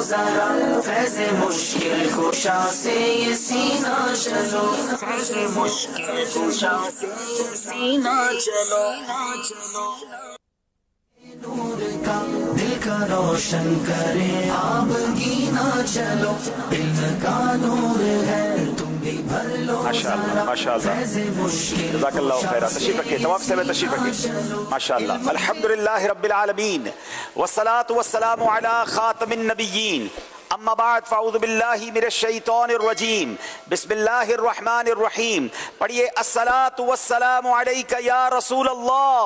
ذرا فیض مشکل کشا سے یہ سینہ چلو فیض مشکل کشا سے یہ سینہ چلو نور کا دل کا روشن کرے آب گینا چلو علم کا نور ہے تم بھی بھر لو فیض مشکل جزاک اللہ خیرہ. تشریف رکھیے تمام سے میں تشریف رکھیے. ماشاءاللہ. الحمدللہ رب العالمین والصلاة والسلام علی خاتم النبیین. اما بعد فاعوذ باللہ من الشیطان الرجیم بسم اللہ الرحمن الرحیم. پڑھیے الصلاة والسلام علیک یا رسول اللہ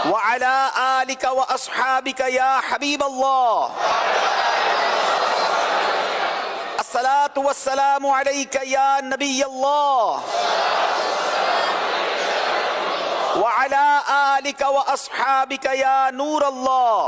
وعلى آلك وأصحابك يا حبيب الله. الصلاة والسلام عليك يا نبي الله وعلى آلك وأصحابك يا نور الله.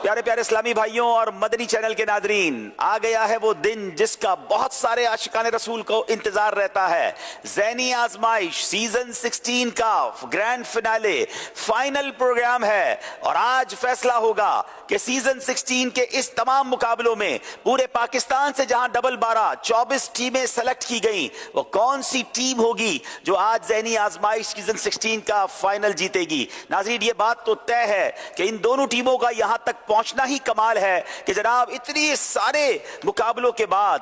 پیارے پیارے اسلامی بھائیوں اور مدنی چینل کے ناظرین، آ گیا ہے وہ دن جس کا بہت سارے عاشقان رسول کو انتظار رہتا ہے. ذہنی آزمائش سیزن 16 کا گرینڈ فنالے فائنل پروگرام ہے، اور آج فیصلہ ہوگا کہ سیزن 16 کے اس تمام مقابلوں میں پورے پاکستان سے جہاں ڈبل 24 ٹیمیں سلیکٹ کی گئیں، وہ کون سی ٹیم ہوگی جو آج ذہنی آزمائش سیزن 16 کا فائنل جیتے گی. ناظرین، یہ بات تو طے ہے کہ ان دونوں ٹیموں کا یہاں تک پہنچنا ہی کمال ہے کہ جناب اتنی سارے مقابلوں کے بعد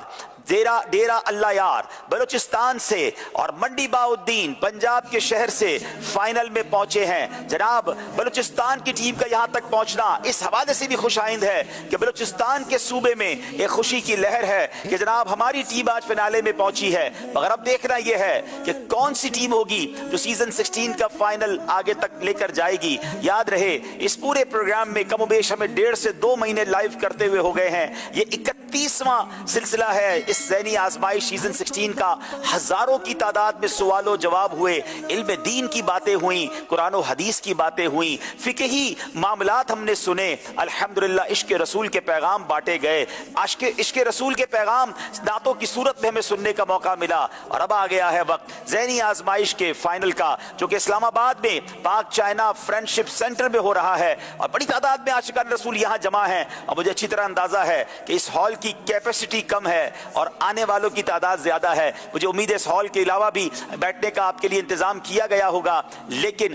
ڈیرہ اللہ یار بلوچستان سے اور منڈی باؤدین پنجاب کے شہر سے فائنل میں پہنچے ہیں. جناب بلوچستان کی ٹیم کا یہاں تک پہنچنا اس حوالے سے بھی خوش آئند ہے کہ بلوچستان کے صوبے میں ایک خوشی کی لہر ہے کہ جناب ہماری ٹیم آج فنالے میں پہنچی ہے. مگر اب دیکھنا یہ ہے کہ کون سی ٹیم ہوگی جو سیزن 16 کا فائنل آگے تک لے کر جائے گی. یاد رہے اس پورے پروگرام میں کم و بیش ہمیں 1.5 سے 2 مہینے لائیو کرتے ہوئے ہو گئے ہیں. یہ 31واں سلسلہ ہے اس ذہنی آزمائش سیزن 16 کا. ہزاروں کی تعداد میں سوال و جواب ہوئے، علم دین کی باتیں ہوئیں، قرآن و حدیث کی باتیں ہوئیں، فقہی معاملات ہم نے سنے. الحمدللہ عشق رسول کے پیغام بانٹے گئے، عشق رسول کے پیغام نعتوں کی صورت میں ہمیں سننے کا موقع ملا. اور اب آ گیا ہے وقت ذہنی آزمائش کے فائنل کا، جو کہ اسلام آباد میں پاک چائنا فرینڈشپ سینٹر میں ہو رہا ہے، اور بڑی تعداد میں عاشقان رسول یہاں جمع ہیں. اور مجھے اچھی طرح اندازہ ہے کہ اس ہال کی کیپیسٹی کم ہے اور آنے والوں کی تعداد زیادہ ہے. مجھے امید ہے اس ہال کے علاوہ بھی بیٹھنے کا آپ کے لیے انتظام کیا گیا ہوگا، لیکن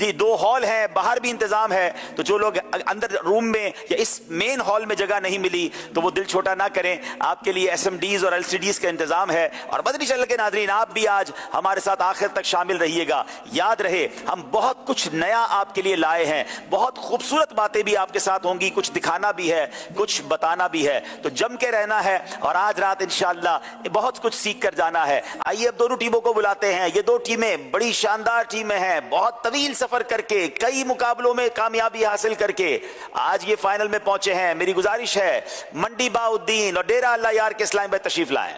جی 2 ہال ہیں، باہر بھی انتظام ہے. تو جو لوگ اندر روم میں یا اس مین ہال میں جگہ نہیں ملی تو وہ دل چھوٹا نہ کریں، آپ کے لیے ایس ایم ڈیز اور ایل سی ڈیز کا انتظام ہے. اور مدنی چینل کے ناظرین، آپ بھی آج ہمارے ساتھ آخر تک شامل رہیے گا. یاد رہے ہم بہت کچھ نیا آپ کے لیے لائے ہیں، بہت خوبصورت باتیں بھی آپ کے ساتھ ہوں گی، کچھ دکھانا بھی ہے، کچھ بتانا بھی ہے. تو جم کے رہنا ہے اور آج رات انشاءاللہ بہت کچھ سیکھ کر جانا ہے. آئیے اب دونوں ٹیموں کو بلاتے ہیں. یہ 2 ٹیمیں بڑی شاندار ٹیمیں ہیں، بہت طویل سفر کر کے کئی مقابلوں میں کامیابی حاصل کر کے آج یہ فائنل میں پہنچے ہیں. میری گزارش ہے منڈی باؤدین اور ڈیرہ اللہ یار کے اسلام میں تشریف لائیں.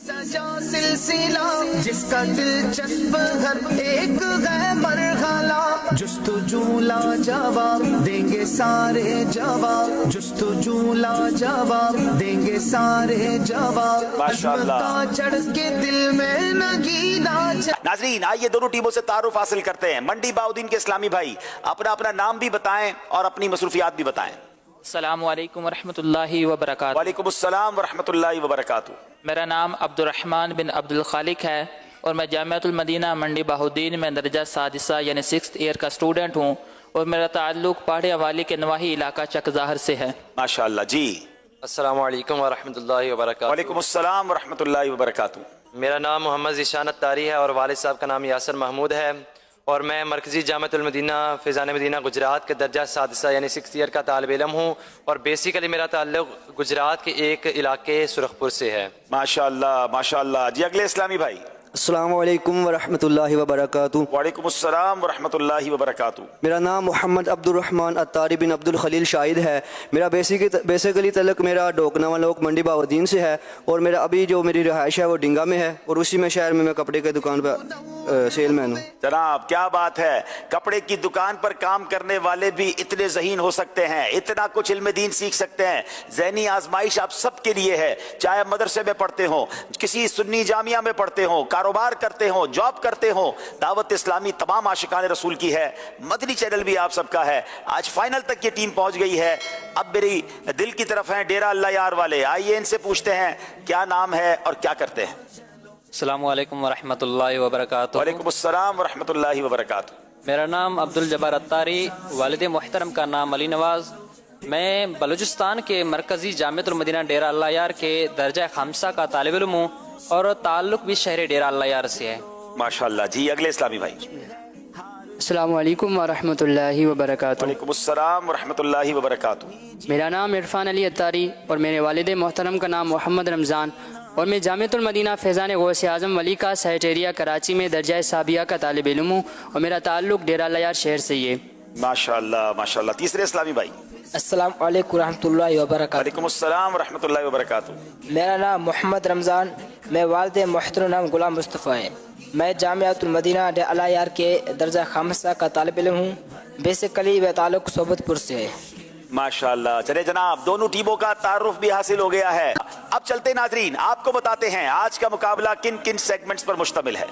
سجا سلسلہ جس کا دلچسپ گھر ایک ہے مرحلہ، جستجو لا جواب دیں گے سارے جواب، جستجو لا جواب دیں گے سارے جواب. ماشاءاللہ. چڑھ کے دل میں نگینا. ناظرین آئیے دونوں ٹیموں سے تعارف حاصل کرتے ہیں. منڈی باؤدین کے اسلامی بھائی اپنا نام بھی بتائیں اور اپنی مصروفیات بھی بتائیں. السلام علیکم ورحمۃ اللہ وبرکاتہ. وعلیکم السلام ورحمۃ اللہ وبرکاتہ. میرا نام عبد الرحمن بن عبد الخالق ہے اور میں جامعۃ المدینہ منڈی باؤدین میں درجہ سادسہ یعنی 6th ایئر کا اسٹوڈنٹ ہوں، اور میرا تعلق پہاڑی والی کے نواحی علاقہ چک ظاہر سے ہے. ماشاءاللہ. جی السلام علیکم ورحمۃ اللہ وبرکاتہ. وعلیکم السلام ورحمۃ اللہ وبرکاتہ. میرا نام محمد ذیشان اتاری ہے اور والد صاحب کا نام یاسر محمود ہے، اور میں مرکزی جامعۃ المدینہ فیضان مدینہ گجرات کے درجہ سادسہ یعنی 6th ایئر کا طالب علم ہوں، اور بیسیکلی میرا تعلق گجرات کے ایک علاقے سرخپور سے ہے. ماشاءاللہ ماشاءاللہ. جی اگلے اسلامی بھائی. السلام علیکم ورحمۃ اللہ وبرکاتہ. وعلیکم السلام ورحمۃ اللہ وبرکاتہ. میرا نام محمد عبد الرحمن اتاری بن عبد الخلیل شاہد ہے. میرا بیسیکلی تعلق میرا ڈوکنا والوک منڈی باؤدین سے ہے، اور میرا ابھی جو میری رہائش ہے وہ ڈنگا میں ہے، اور اسی میں شہر میں کپڑے کی دکان پہ سیل مین ہوں. جناب کیا بات ہے، کپڑے کی دکان پر کام کرنے والے بھی اتنے ذہین ہو سکتے ہیں، اتنا کچھ علم دین سیکھ سکتے ہیں. ذہنی آزمائش آپ سب کے لیے ہے، چاہے مدرسے میں پڑھتے ہوں، کسی سنی جامعہ میں پڑھتے ہوں، कारोबार करते हो, जॉब करते हो, दावत इस्लामी तमाम आशिकान रसूल की है, मदनी चैनल भी आप सबका है। आज फाइनल तक ये टीम पहुंच गई है। अब मेरी दिल की तरफ है डेरा अल्लाह यार वाले, आइए इनसे पूछते हैं क्या नाम है और क्या करते हैं। अस्सलामु अलैकुम वरहमतुल्लाहि वबरकातुहू। वालेकुम अस्सलाम वरहमतुल्लाहि वबरकातुहू। मेरा नाम अब्दुल जब्बार अत्तारी, वालिद मोहतरम का नाम अली नवाज़। मैं बलूचिस्तान के मरकज़ी जामिअतुल मदीना डेरा अल्लाह यार के दर्जा खामसा का तालिब इल्म हूँ और ताल्लुक़ भी शहर डेरा अल्लाह यार से है। माशाअल्लाह जी। अगले इस्लामी भाई। अस्सलामु अलैकुम वरहमतुल्लाहि वबरकातुहू। वालेकुम अस्सलाम वरहमतुल्लाहि वबरकातुहू। मेरा नाम इरफान अली अत्तारी और मेरे वालिद मोहतरम का नाम मोहम्मद रमज़ान और मैं जामिअतुल मदीना फैज़ान गौसे आज़म वली का सेक्रेटेरिया कराची में दर्जा साबिया का तालिब इल्म हूँ और मेरा ताल्लुक़ डेरा अल्लाह यार शहर से ही है। माशाअल्लाह माशाअल्लाह। तीसरे इस्लामी भाई। अस्सलाम वालेकुम रहमतुल्लाहि व बरकातुहू। वालेकुम अस्सलाम रहमतुल्लाहि व बरकातुहू। मेरा नाम मोहम्मद रमज़ान, मैं वालिद मोहतरम नाम गुलाम मुस्तफ़ा है। मैं जामिअतुल मदीना डेरा अल्लाह यार के दर्जा खामसा का तालिब इल्म हूँ। बेसिकली वह ताल्लुक़ सोबतपुर से है। माशाअल्लाह। चले जनाब, दोनों टीमों का तारुफ भी हासिल हो गया है। अब चलते नाजरीन, आपको बताते हैं आज का मुकाबला किन किन सेगमेंट्स पर मुश्तमिल है।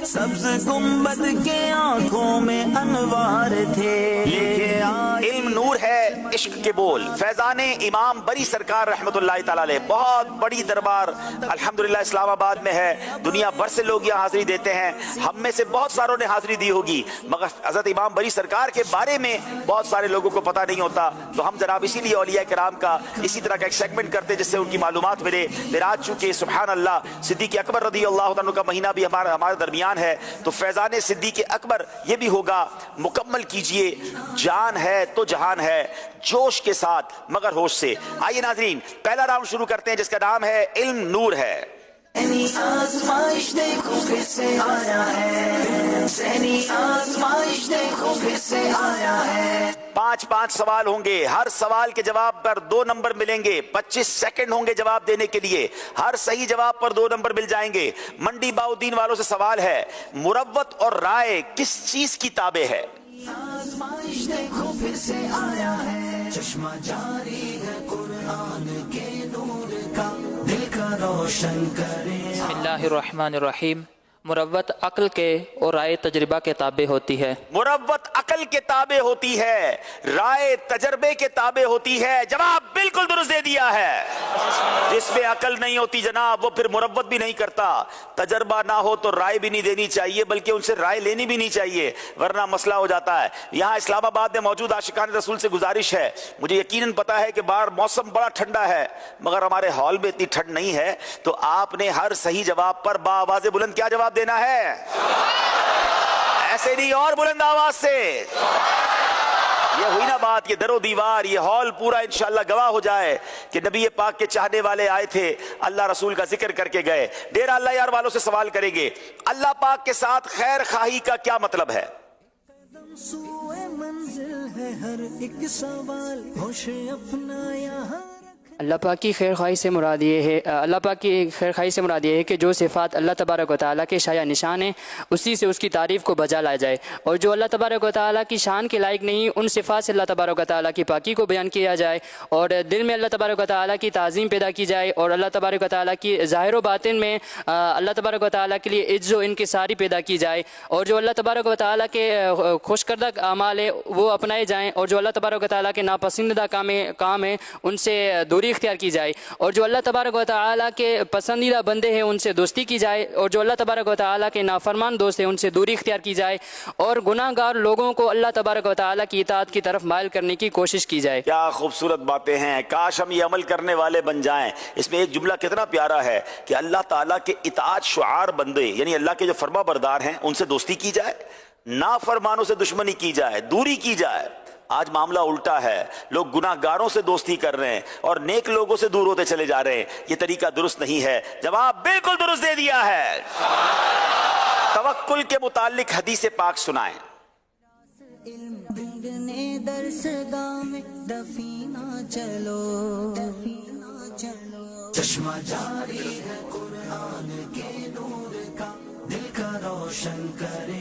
सब्ज गुंबद के आंखों में अनवार थे, लेके आए इल्म नूर है, इश्क के बोल, फैजाने इमाम बरी सरकार रहमतुल्लाहि तआला अलैह। बहुत बड़ी दरबार अल्हम्दुलिल्लाह इस्लामाबाद में है। दुनिया भर से लोग यहाँ हाजिरी देते हैं। हम में से बहुत सारों ने हाजिरी दी होगी, मगर हजरत इमाम बरी सरकार के बारे में बहुत सारे लोगों को पता नहीं होता। तो हम जनाब इसीलिए औलिया किराम का इसी तरह का एक सेगमेंट करते जिससे उनकी मालूमात मिले। फिर आज चूंकि सुभान अल्लाह सिद्दीक़ अकबर रज़ी अल्लाह तआला का महीना भी हमारे दरमियान है, तो फैजान सिद्दीक़ अकबर ये भी होगा। मुकम्मल कीजिए, जान है तो जहान है, जोश के साथ मगर होश से। आइए नाजरीन, पहला राउंड शुरू करते हैं जिसका नाम है इल्म नूर है। आजमाइश देखो फिर से आया है, आजमाइश देखो फिर से आया है। 5-5 सवाल होंगे, हर सवाल के जवाब पर 2 नंबर मिलेंगे। 25 सेकंड होंगे जवाब देने के लिए। हर सही जवाब पर 2 नंबर मिल जाएंगे। मंडी बाउद्दीन वालों से सवाल है, मुरव्वत और राय किस चीज की ताबे है? आजमाइश देखो फिर से आया है, चश्मा जारी है कुरान के नूर का, दिल का रोशन करे। बिस्मिल्लाहिर्रहमानिर्रहीम। मुरव्वत अक्ल के और राय तजर्बा के ताबे होती है। मुरव्वत अकल के ताबे होती है, राय तजर्बे के ताबे होती है। जवाब बिल्कुल दुरुस्त दे दिया है। जिसमें अकल नहीं होती जनाब, वो फिर मुरव्वत भी नहीं करता। तजर्बा ना हो तो राय भी नहीं देनी चाहिए, बल्कि उनसे राय लेनी भी नहीं चाहिए, वरना मसला हो जाता है। यहाँ इस्लामाबाद में मौजूद आशिकान रसूल से गुजारिश है, मुझे यकीनन पता है कि बाहर मौसम बड़ा ठंडा है, मगर हमारे हॉल में इतनी ठंड नहीं है। तो आपने हर सही जवाब पर बाआवाज़े बुलंद क्या जवाब देना है? ऐसे नहीं, और बुलंद आवाज से। ये हुई ना बात, ये दरो दीवार, ये हॉल पूरा इंशाअल्लाह गवाह हो जाए कि नबी पाक के चाहने वाले आए थे, अल्लाह रसूल का जिक्र करके गए। डेरा अल्लाह यार वालों से सवाल करेंगे, अल्लाह पाक के साथ खैर खाही का क्या मतलब है? सूए मंजिल है हर एक सवाल, होश अपना यहाँ। अल्लाह पाक की खैर खाई से मुराद ये है, अल्लाह पाक की खैर खाई से मुराद ये है कि जो सिफ़ात अल्लाह तबारक व तआला के शाया निशान है, उसी से उसकी तारीफ़ को बजा लाया जाए। और जो अल्लाह तबारक व तआला की शान के लायक नहीं, उन सिफ़ात से अल्लाह तबारक व तआला की पाकी को बयान किया जाए और दिल में अल्लाह तबारक व तआला की ताज़ीम पैदा की जाए और अल्लाह तबारक व तआला की ज़ाहिर व बातिन में अल्लाह तबारक व तआला के लिए इज़्ज़ व इनकिसारी पैदा की जाए। और जो अल्लाह तबारक व तआला के खुशकर्दा अमाल है वो अपनाए जाएँ, और जो अल्लाह तबारक व तआला के नापसंदीदा काम है उनसे दूरी इख्तियार की जाए। और जो अल्लाह तबारक व तआला के पसंदीदा बंदे हैं उनसे दोस्ती की जाए, और जो अल्लाह तबारक व तआला के नाफरमान दोस्त हैं उनसे दूरी इख्तियार की जाए, और गुनाहगार लोगों को अल्लाह तबारक व तआला की इताअत की तरफ माइल करने की कोशिश की जाए। क्या खूबसूरत बातें हैं, काश हम ये अमल करने वाले बन जाएं। इसमें एक जुमला कितना प्यारा है कि अल्लाह ताला के इताअत शुआर बंदे, यानी अल्लाह के जो फरमा बरदार हैं उनसे दोस्ती की जाए, नाफरमानों से दुश्मनी की जाए, दूरी की जाए। आज मामला उल्टा है, लोग गुनाहगारों से दोस्ती कर रहे हैं और नेक लोगों से दूर होते चले जा रहे हैं। ये तरीका दुरुस्त नहीं है। जवाब बिल्कुल दुरुस्त दे दिया है। तवक्कुल के मुतालिक हदीस पाक सुनाएं। चश्मा जारी है कुरान के नूर का, दिल का रोशन करे।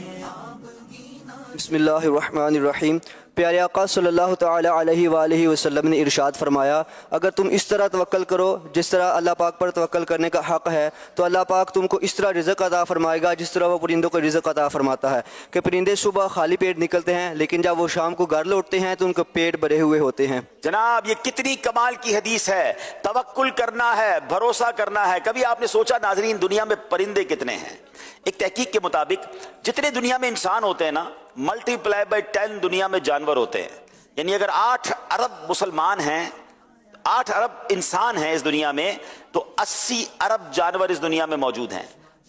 بسم اللہ الرحمن الرحیم۔ پیارے آقا صلی اللہ تعالی علیہ وآلہ وسلم نے ارشاد فرمایا، اگر تم اس طرح توکل کرو جس طرح اللہ پاک پر توکل کرنے کا حق ہے تو اللہ پاک تم کو اس طرح رزق عطا فرمائے گا جس طرح وہ پرندوں کو رزق عطا فرماتا ہے کہ پرندے صبح خالی پیٹ نکلتے ہیں لیکن جب وہ شام کو گھر لوٹتے ہیں تو ان کا پیٹ بھرے ہوئے ہوتے ہیں۔ جناب یہ کتنی کمال کی حدیث ہے، توکل کرنا ہے، بھروسہ کرنا ہے۔ کبھی آپ نے سوچا ناظرین دنیا میں پرندے کتنے ہیں؟ ایک تحقیق کے مطابق جتنے دنیا میں انسان ہوتے ہیں نا، ملٹی پلائی بائی 10 دنیا میں جانور ہوتے ہیں۔ یعنی اگر 8 ارب مسلمان ہیں، 8 ارب انسان ہیں اس دنیا میں، تو 80 ارب جانور اس دنیا میں موجود ہیں۔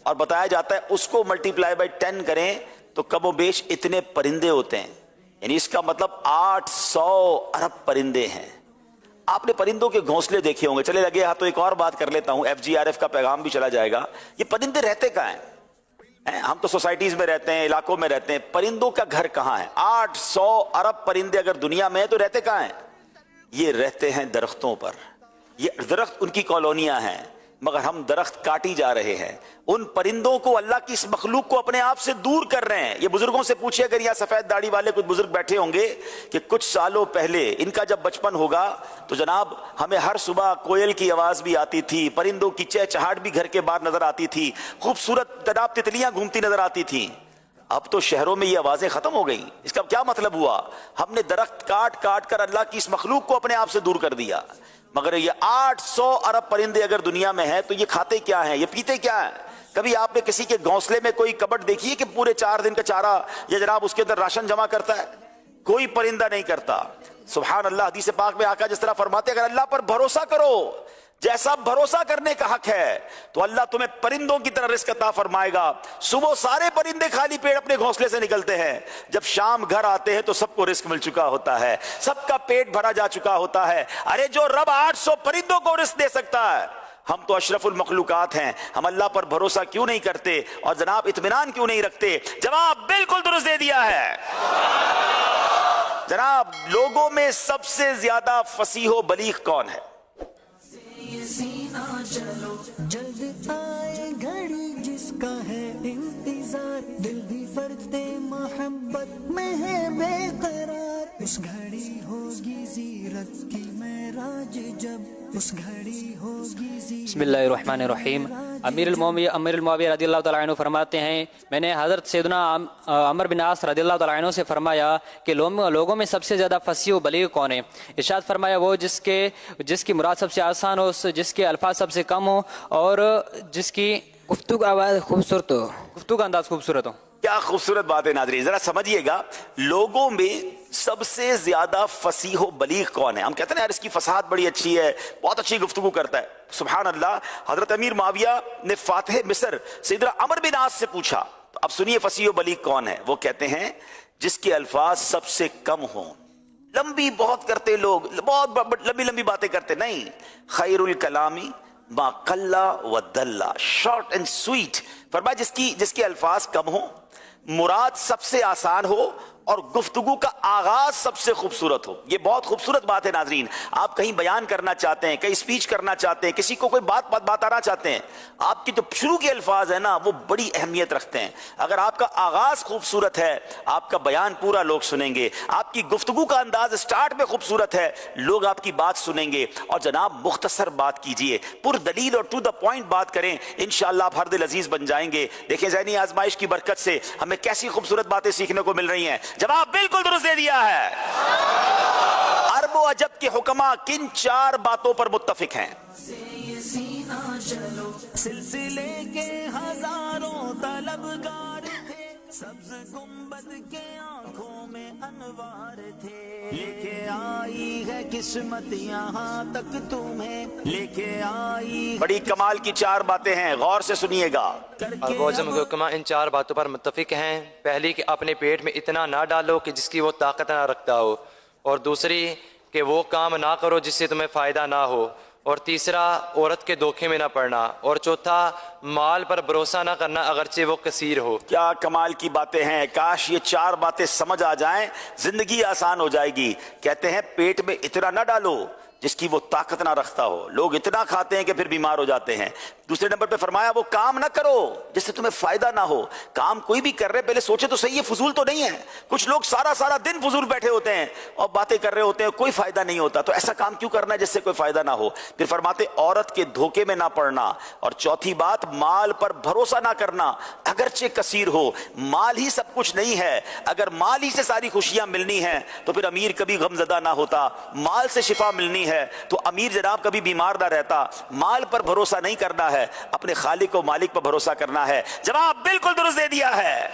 اور بتایا جاتا ہے اس کو ملٹی پلائی بائی 10 کریں تو کم و بیش اتنے پرندے ہوتے ہیں۔ یعنی اس کا مطلب 800 ارب پرندے ہیں۔ آپ نے پرندوں کے گھونسلے دیکھے ہوں گے، چلے لگے ہاں تو ایک اور بات کر لیتا ہوں، FGRF کا پیغام بھی چلا جائے گا۔ یہ پرندے رہتے کہاں ہیں؟ ہم تو سوسائٹیز میں رہتے ہیں، علاقوں میں رہتے ہیں، پرندوں کا گھر کہاں ہے؟ 800 ارب پرندے اگر دنیا میں ہیں تو رہتے کہاں ہیں؟ یہ رہتے ہیں درختوں پر۔ یہ درخت ان کی کالونیاں ہیں، مگر ہم درخت کاٹی جا رہے ہیں۔ ان پرندوں کو، اللہ کی اس مخلوق کو اپنے آپ سے دور کر رہے ہیں۔ یہ بزرگوں سے پوچھے، اگر یہاں سفید داڑھی والے کچھ بزرگ بیٹھے ہوں گے کہ کچھ سالوں پہلے ان کا جب بچپن ہوگا تو جناب ہمیں ہر صبح کوئل کی آواز بھی آتی تھی، پرندوں کی چہچہاہٹ بھی گھر کے باہر نظر آتی تھی، خوبصورت جناب تتلیاں گھومتی نظر آتی تھیں۔ اب تو شہروں میں یہ آوازیں ختم ہو گئیں۔ اس کا کیا مطلب ہوا؟ ہم نے درخت کاٹ کاٹ کر اللہ کی اس مخلوق کو اپنے آپ سے دور کر دیا۔ مگر یہ 800 ارب پرندے اگر دنیا میں ہیں تو یہ کھاتے کیا ہیں، یہ پیتے کیا ہیں؟ کبھی آپ نے کسی کے گھونسلے میں کوئی کبٹ دیکھی ہے کہ پورے 4 دن کا چارہ یا جناب اس کے اندر راشن جمع کرتا ہے؟ کوئی پرندہ نہیں کرتا۔ سبحان اللہ، حدیث پاک میں آقا جس طرح فرماتے اگر اللہ پر بھروسہ کرو جیسا بھروسہ کرنے کا حق ہے تو اللہ تمہیں پرندوں کی طرح رزق عطا فرمائے گا۔ صبح سارے پرندے خالی پیٹ اپنے گھونسلے سے نکلتے ہیں، جب شام گھر آتے ہیں تو سب کو رزق مل چکا ہوتا ہے، سب کا پیٹ بھرا جا چکا ہوتا ہے۔ ارے جو رب 800 پرندوں کو رزق دے سکتا ہے، ہم تو اشرف المخلوقات ہیں، ہم اللہ پر بھروسہ کیوں نہیں کرتے اور جناب اطمینان کیوں نہیں رکھتے؟ جواب بالکل درست دے دیا ہے۔ جناب لوگوں میں سب سے زیادہ فصیح و بلیغ کون ہے؟ سینا چلو جلد آئے گھڑی جس کا ہے انتظار، دل بھی فرد محبت میں ہے بے قرار، اس گھڑی ہوگی زیرت کی معراج جب، اس گھڑی ہوگی زیرت۔ بسم اللہ الرحمن الرحیم۔ امیر المعاویہ رضی اللہ تعالیٰ عنہ فرماتے ہیں، میں نے حضرت سیدنا عمر بن عاص رضی اللہ تعالیٰ عنہ سے فرمایا کہ لوگوں میں سب سے زیادہ فصیح و بلیغ کون ہے؟ ارشاد فرمایا وہ جس کی مراد سب سے آسان ہو، جس کے الفاظ سب سے کم ہو اور جس کی گفتگو آواز خوبصورت ہو، گفتگو کا انداز خوبصورت ہو۔ کیا خوبصورت بات ہے ناظرین، ذرا سمجھیے گا، لوگوں میں سب سے زیادہ فصیح و بلیغ کون ہے؟ ہم کہتے ہیں یار اس کی فصاحت بڑی اچھی ہے، بہت اچھی گفتگو کرتا ہے۔ سبحان اللہ، حضرت امیر معاویہ نے فاتح مصر سیدنا عمر بن عاص سے پوچھا، تو اب سنیے فصیح و بلیغ کون ہے؟ وہ کہتے ہیں جس کے الفاظ سب سے کم ہوں۔ لمبی بہت کرتے لوگ، بہت لمبی لمبی باتیں کرتے نہیں۔ خیر الکلامی ما قل و دل، شارٹ اینڈ سویٹ۔ فرمایا جس کے الفاظ کم ہوں، مراد سب سے آسان ہو اور گفتگو کا آغاز سب سے خوبصورت ہو۔ یہ بہت خوبصورت بات ہے ناظرین۔ آپ کہیں بیان کرنا چاہتے ہیں، کہیں سپیچ کرنا چاہتے ہیں، کسی کو کوئی بات بتانا چاہتے ہیں، آپ کی جو شروع کے الفاظ ہیں نا وہ بڑی اہمیت رکھتے ہیں۔ اگر آپ کا آغاز خوبصورت ہے آپ کا بیان پورا لوگ سنیں گے، آپ کی گفتگو کا انداز سٹارٹ میں خوبصورت ہے لوگ آپ کی بات سنیں گے۔ اور جناب مختصر بات کیجئے، پر دلیل اور ٹو دا پوائنٹ بات کریں، انشاءاللہ آپ ہر دل عزیز بن جائیں گے۔ دیکھیں ذہنی آزمائش کی برکت سے ہمیں کیسی خوبصورت باتیں سیکھنے کو مل رہی ہیں۔ جواب بالکل درست دے دیا ہے۔ عرب و عجب کے حکما کن 4 باتوں پر متفق ہیں؟ سینا چلو سلسلے کے ہزاروں طلبگار تھے، سبز گنبد کے آنکھوں میں انوار تھے، لے کے آئی ہے قسمت یہاں تک تمہیں، لے کے آئی۔ بڑی کمال کی 4 باتیں ہیں، غور سے سنیے گا۔ اور موجم حکمہ ان 4 باتوں پر متفق ہیں۔ پہلی کہ اپنے پیٹ میں اتنا نہ ڈالو کہ جس کی وہ طاقت نہ رکھتا ہو، اور دوسری کہ وہ کام نہ کرو جس سے تمہیں فائدہ نہ ہو، اور تیسرا عورت کے دھوکے میں نہ پڑنا، اور چوتھا مال پر بھروسہ نہ کرنا اگرچہ وہ کثیر ہو۔ کیا کمال کی باتیں ہیں، کاش یہ 4 باتیں سمجھ آ جائیں زندگی آسان ہو جائے گی۔ کہتے ہیں پیٹ میں اتنا نہ ڈالو جس کی وہ طاقت نہ رکھتا ہو. لوگ اتنا کھاتے ہیں کہ پھر بیمار ہو جاتے ہیں. دوسرے نمبر پہ فرمایا وہ کام نہ کرو جس سے تمہیں فائدہ نہ ہو. کام کوئی بھی کر رہے پہلے سوچے تو صحیح ہے فضول تو نہیں ہے. کچھ لوگ سارا دن فضول بیٹھے ہوتے ہیں اور باتیں کر رہے ہوتے ہیں, کوئی فائدہ نہیں ہوتا. تو ایسا کام کیوں کرنا ہے جس سے کوئی فائدہ نہ ہو. پھر فرماتے عورت کے دھوکے میں نہ پڑنا. اور چوتھی بات مال پر بھروسہ نہ کرنا اگرچہ کثیر ہو. مال ہی سب کچھ نہیں ہے. اگر مال ہی سے ساری خوشیاں ملنی ہیں تو پھر امیر کبھی غمزدہ نہ ہوتا. مال سے شفا ملنی ہے تو امیر جناب کبھی بیمار نہ رہتا. مال پر بھروسہ نہیں کرنا ہے, اپنے خالق و مالک پر بھروسہ کرنا ہے. جواب بالکل درست دے دیا ہے.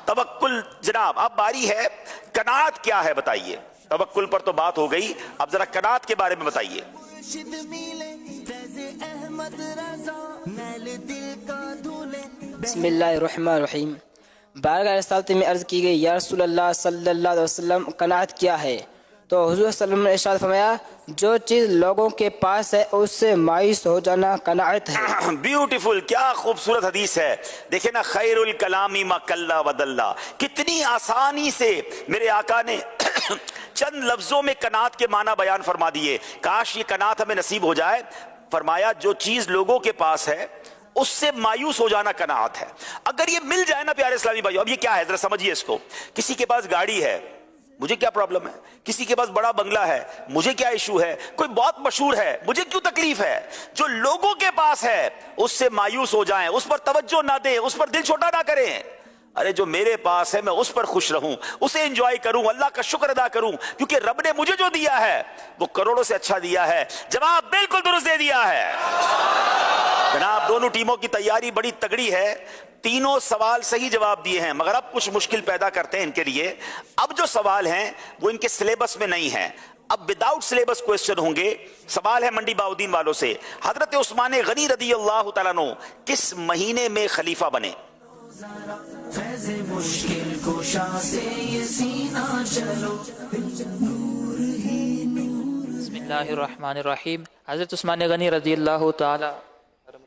توکل جناب اب باری ہے قناعت کیا ہے بتائیے. توکل پر تو بات ہو گئی, اب ذرا قناعت کے بارے میں بتائیے. مرشد ملے فیض احمد رضا میل دل کا دھولے. بسم اللہ الرحمن الرحیم. بارگاہ رسالت میں عرض کی گئی یا رسول اللہ صلی اللہ علیہ وسلم قناعت کیا ہے؟ تو حضور صلی اللہ علیہ وسلم نے ارشاد فرمایا جو چیز لوگوں کے پاس ہے اس سے مایوس ہو جانا قناعت ہے. بیوٹیفل, کیا خوبصورت حدیث ہے. دیکھیں نا, خیر الکلامی ما کلا ودلا, کتنی آسانی سے میرے آقا نے چند لفظوں میں قناعت کے معنی بیان فرما دیے. کاش یہ قناعت ہمیں نصیب ہو جائے. فرمایا جو چیز لوگوں کے پاس ہے اس سے مایوس ہو جانا قناعت ہے. اگر یہ مل جائے نا پیارے اسلامی بھائیو, اب یہ کیا ہے ذرا سمجھیے اس کو. کسی کے پاس گاڑی ہے, مجھے کیا پرابلم ہے. کسی کے پاس بڑا بنگلہ ہے, مجھے کیا ایشو ہے. کوئی بہت مشہور ہے, مجھے کیوں تکلیف ہے. جو لوگوں کے پاس ہے اس سے مایوس ہو جائیں, اس پر توجہ نہ دیں, اس پر دل چھوٹا نہ کریں. ارے جو میرے پاس ہے میں اس پر خوش رہوں, اسے انجوائے کروں, اللہ کا شکر ادا کروں, کیونکہ رب نے مجھے جو دیا ہے وہ کروڑوں سے اچھا دیا ہے. جواب بالکل درست دے دیا ہے. جناب دونوں ٹیموں کی تیاری بڑی تگڑی ہے. تینوں سوال صحیح جواب دیے ہیں, مگر اب کچھ مشکل پیدا کرتے ہیں ان کے لیے. اب جو سوال ہیں وہ ان کے سلیبس میں نہیں ہیں. اب وداؤٹ سلیبس کوئسچن ہوں گے. سوال ہے منڈی باؤدین والوں سے, حضرت عثمان غنی رضی اللہ تعالیٰ عنہ کس مہینے میں خلیفہ بنے؟ فیض مشکل کوشا سے یہ سینہ چلو. بسم اللہ الرحمن الرحیم. حضرت عثمان غنی رضی اللہ تعالی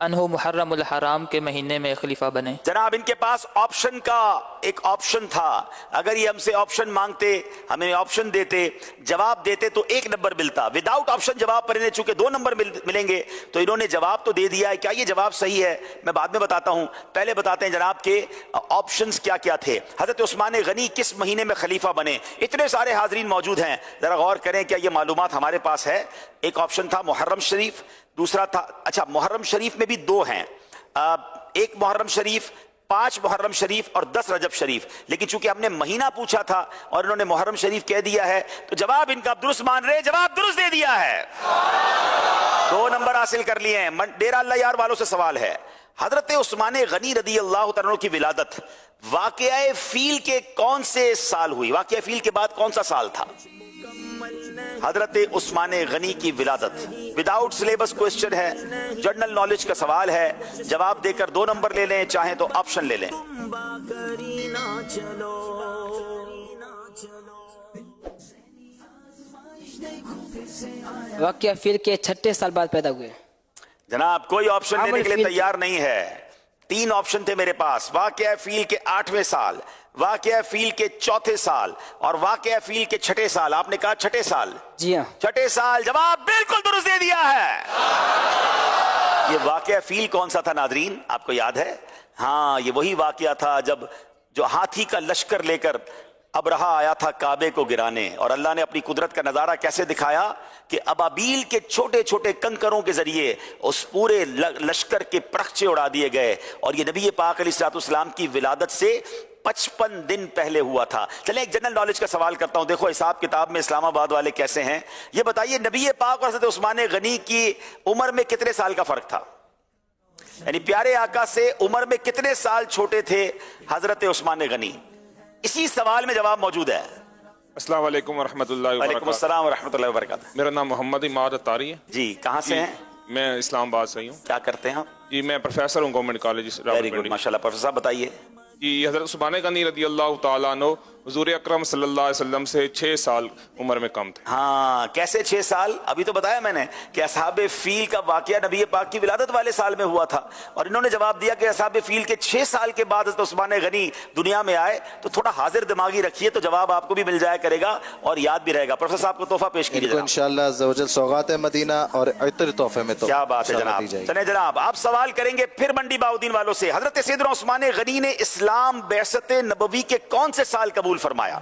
عنہ محرم الحرام کے مہینے میں خلیفہ بنے. جناب ان کے پاس آپشن کا ایک آپشن تھا. اگر یہ ہم سے آپشن مانگتے, ہمیں آپشن دیتے, جواب دیتے تو ایک نمبر ملتا. وداؤٹ آپشن جواب پر انہیں چونکہ 2 نمبر ملیں گے تو انہوں نے جواب تو دے دیا ہے. کیا یہ جواب صحیح ہے میں بعد میں بتاتا ہوں, پہلے بتاتے ہیں جناب کے آپشنز کیا کیا تھے. حضرت عثمان غنی کس مہینے میں خلیفہ بنے؟ اتنے سارے حاضرین موجود ہیں, ذرا غور کریں کیا یہ معلومات ہمارے پاس ہے. ایک آپشن تھا محرم شریف, دوسرا تھا, اچھا محرم شریف میں بھی 2 ہیں, ایک محرم شریف, 5 محرم شریف اور 10 رجب شریف. لیکن چونکہ ہم نے مہینہ پوچھا تھا اور انہوں نے محرم شریف کہہ دیا ہے تو جواب ان کا درست مان رہے, جواب درست دے دیا ہے. 2 نمبر حاصل کر لیے ہیں. ڈیرہ اللہ یار والوں سے سوال ہے, حضرت عثمان غنی رضی اللہ تعالیٰ کی ولادت واقعہ فیل کے کون سے سال ہوئی؟ واقعہ فیل کے بعد کون سا سال تھا حضرت عثمان غنی کی ولادت؟ وداؤٹ سلیبس کوئسچن ہے, جنرل نالج کا سوال ہے. جواب دے کر 2 نمبر لے لیں, چاہیں تو آپشن لے لیں. واقعہ فیل کے 6 سال بعد پیدا ہوئے. جناب کوئی آپشن لینے کے لیے تیار نہیں ہے. 3 آپشن تھے میرے پاس, واقعہ فیل کے 8ویں سال, واقعہ فیل کے 4تھے سال اور واقعہ فیل کے 6ٹھے سال. آپ نے کہا 6ٹھے سال. جی ہاں 6ٹھے سال. جواب بالکل درست دے دیا ہے. یہ واقعہ فیل کون سا تھا ناظرین, آپ کو یاد ہے؟ ہاں یہ وہی واقعہ تھا جب جو ہاتھی کا لشکر لے کر ابرہا آیا تھا کعبے کو گرانے, اور اللہ نے اپنی قدرت کا نظارہ کیسے دکھایا کہ ابابیل کے چھوٹے چھوٹے کنکروں کے ذریعے اس پورے لشکر کے پرخچے اڑا دیے گئے. اور یہ نبی پاک علیہ الصلوۃ والسلام کی ولادت سے 55 دن پہلے ہوا تھا. چلیں ایک جنرل نالج کا سوال کرتا ہوں. دیکھو حساب کتاب میں اسلام آباد والے کیسے ہیں, یہ بتائیے نبی پاک اور حضرت عثمان غنی کی عمر میں کتنے سال کا فرق تھا؟ یعنی پیارے آقا سے عمر میں کتنے سال چھوٹے تھے حضرت عثمان غنی؟ اسی سوال میں جواب موجود ہے. السلام علیکم ورحمۃ اللہ وبرکاتہ. وعلیکم السلام ورحمۃ اللہ وبرکاتہ. میرا نام محمد اماد اتاری ہے. جی کہاں سے ہیں؟ میں اسلام آباد سے ہوں. کیا کرتے ہیں آپ؟ جی میں پروفیسر ہوں گورنمنٹ کالج. ویری گڈ, ماشاء اللہ. پروفیسر صاحب بتائیے. جی حضرت عثمان غنی رضی اللہ تعالیٰ عنہ हुजूर अकरम सल्लल्लाहु अलैहि वसल्लम से 6 साल उम्र में कम थे। हाँ, कैसे 6 साल? अभी तो बताया मैंने कि असहाबे फील का वाकया नबी पाक की विलादत वाले साल में हुआ था, और इन्होंने जवाब दिया कि असहाबे फील के 6 साल के बाद हज़रत उस्मान गनी दुनिया में आए। तो थोड़ा हाजिर दिमागी रखिए तो जवाब आपको भी मिल जाया करेगा और याद भी रहेगा। प्रोफेसर साहब को तोहफा पेश कीजिए। इंशाअल्लाह अज़्ज़वजल सौगात है मदीना और इतर तोहफे में तो क्या बात है जनाब। चले जनाब, आप सवाल करेंगे फिर मंडी बाउद्दीन वालों से। हजरत सैयदना उस्मान गनी ने इस्लाम बैसत नबवी के कौन से साल कबूल फरमाया?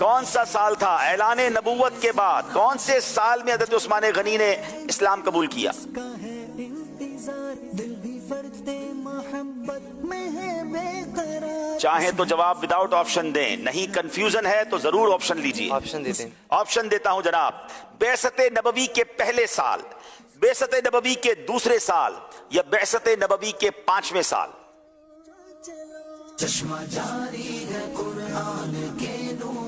कौन सा साल था ऐलान नबूवत के बाद? कौन से साल में हजरत उस्मान गनी ने इस्लाम कबूल किया? चाहे तो जवाब विदाउट ऑप्शन दें, नहीं कंफ्यूजन है तो जरूर ऑप्शन लीजिए। ऑप्शन देते हैं। ऑप्शन देता हूं जनाब। बैसत नबवी के पहले साल, बैसत नबवी के दूसरे साल, या बैसत नबवी के 5वें साल?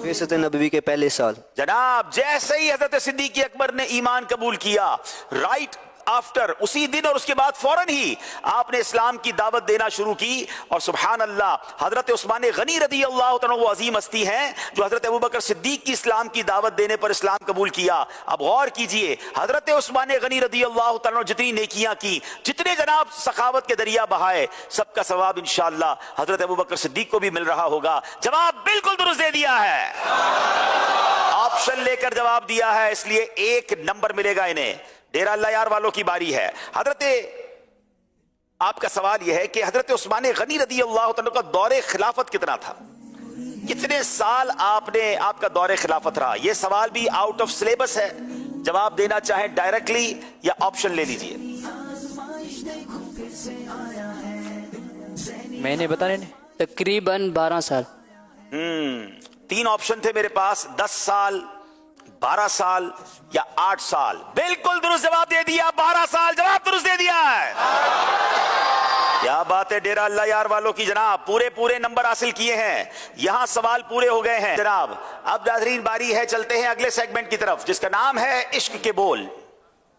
बैसत नबवी के पहले साल। जनाब, जैसे ही हजरत सिद्दीक अकबर ने ईमान कबूल किया, राइट आफ्टर, उसी दिन और उसके बाद फौरन ही आपने इस्लाम की दावत देना शुरू की। और सुभान अल्लाह, हजरत उस्मान गनी रदी अल्लाह तआला वो अजीम हस्ती हैं जो हजरत अबू बकर सिद्दीक की इस्लाम की दावत देने पर इस्लाम कबूल किया। अब गौर कीजिए, हजरत उस्मान गनी रदी अल्लाह तआला जितनी नेकियां की, जितने जनाब सखावत के दरिया बहाए, सबका सवाब इंशाअल्लाह हजरत अबू बकर सिद्दीक को भी मिल रहा होगा। जवाब बिल्कुल दुरुस्त दे दिया है, ऑप्शन लेकर जवाब दिया है, इसलिए 1 नंबर मिलेगा इन्हें। डेरा अल्लाह यार वालों की बारी है। हजरत, आपका सवाल यह है कि हजरत उस्मान गनी रदी अल्लाह तआला का दौरे खिलाफत कितना था? कितने साल आपका दौरे खिलाफत रहा? यह सवाल भी आउट ऑफ सिलेबस है। जवाब देना चाहें डायरेक्टली या ऑप्शन ले लीजिए। मैंने बताने तकरीबन 12 साल। 3 ऑप्शन थे मेरे पास, 10 साल, 12 साल या 8 साल। बिल्कुल दुरुस्त जवाब दे दिया, 12 साल जवाब दुरुस्त दे दिया है। क्या बात है डेरा अल्लाह यार वालों की जनाब, पूरे नंबर हासिल किए हैं। यहां सवाल पूरे हो गए हैं जनाब। अब नाज़रीन बारी है, चलते हैं अगले सेगमेंट की तरफ जिसका नाम है इश्क के बोल।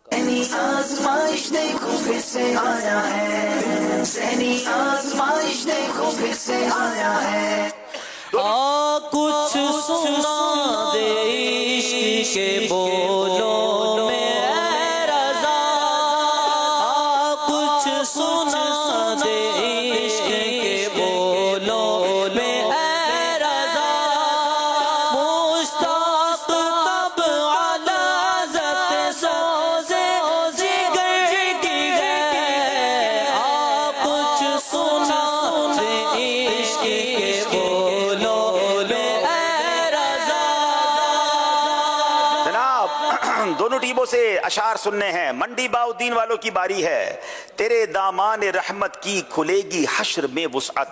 आज़माइश देखो फिर से आया है, आज़माइश देखो फिर से आया है। कुछ सुना दे इश्क के बोलों में रज़ा, कुछ सुना दे इश्क के बोलों में रज़ा, मुश्ताक तब अला ज़त सोज़े जिगर की है, कुछ सुना दे इश्क के बोलों दोनों टीमों से अशार सुनने हैं। मंडी बाउद्दीन वालों की बारी है। तेरे दामान रहमत की खुलेगी हश्र में वुसअत।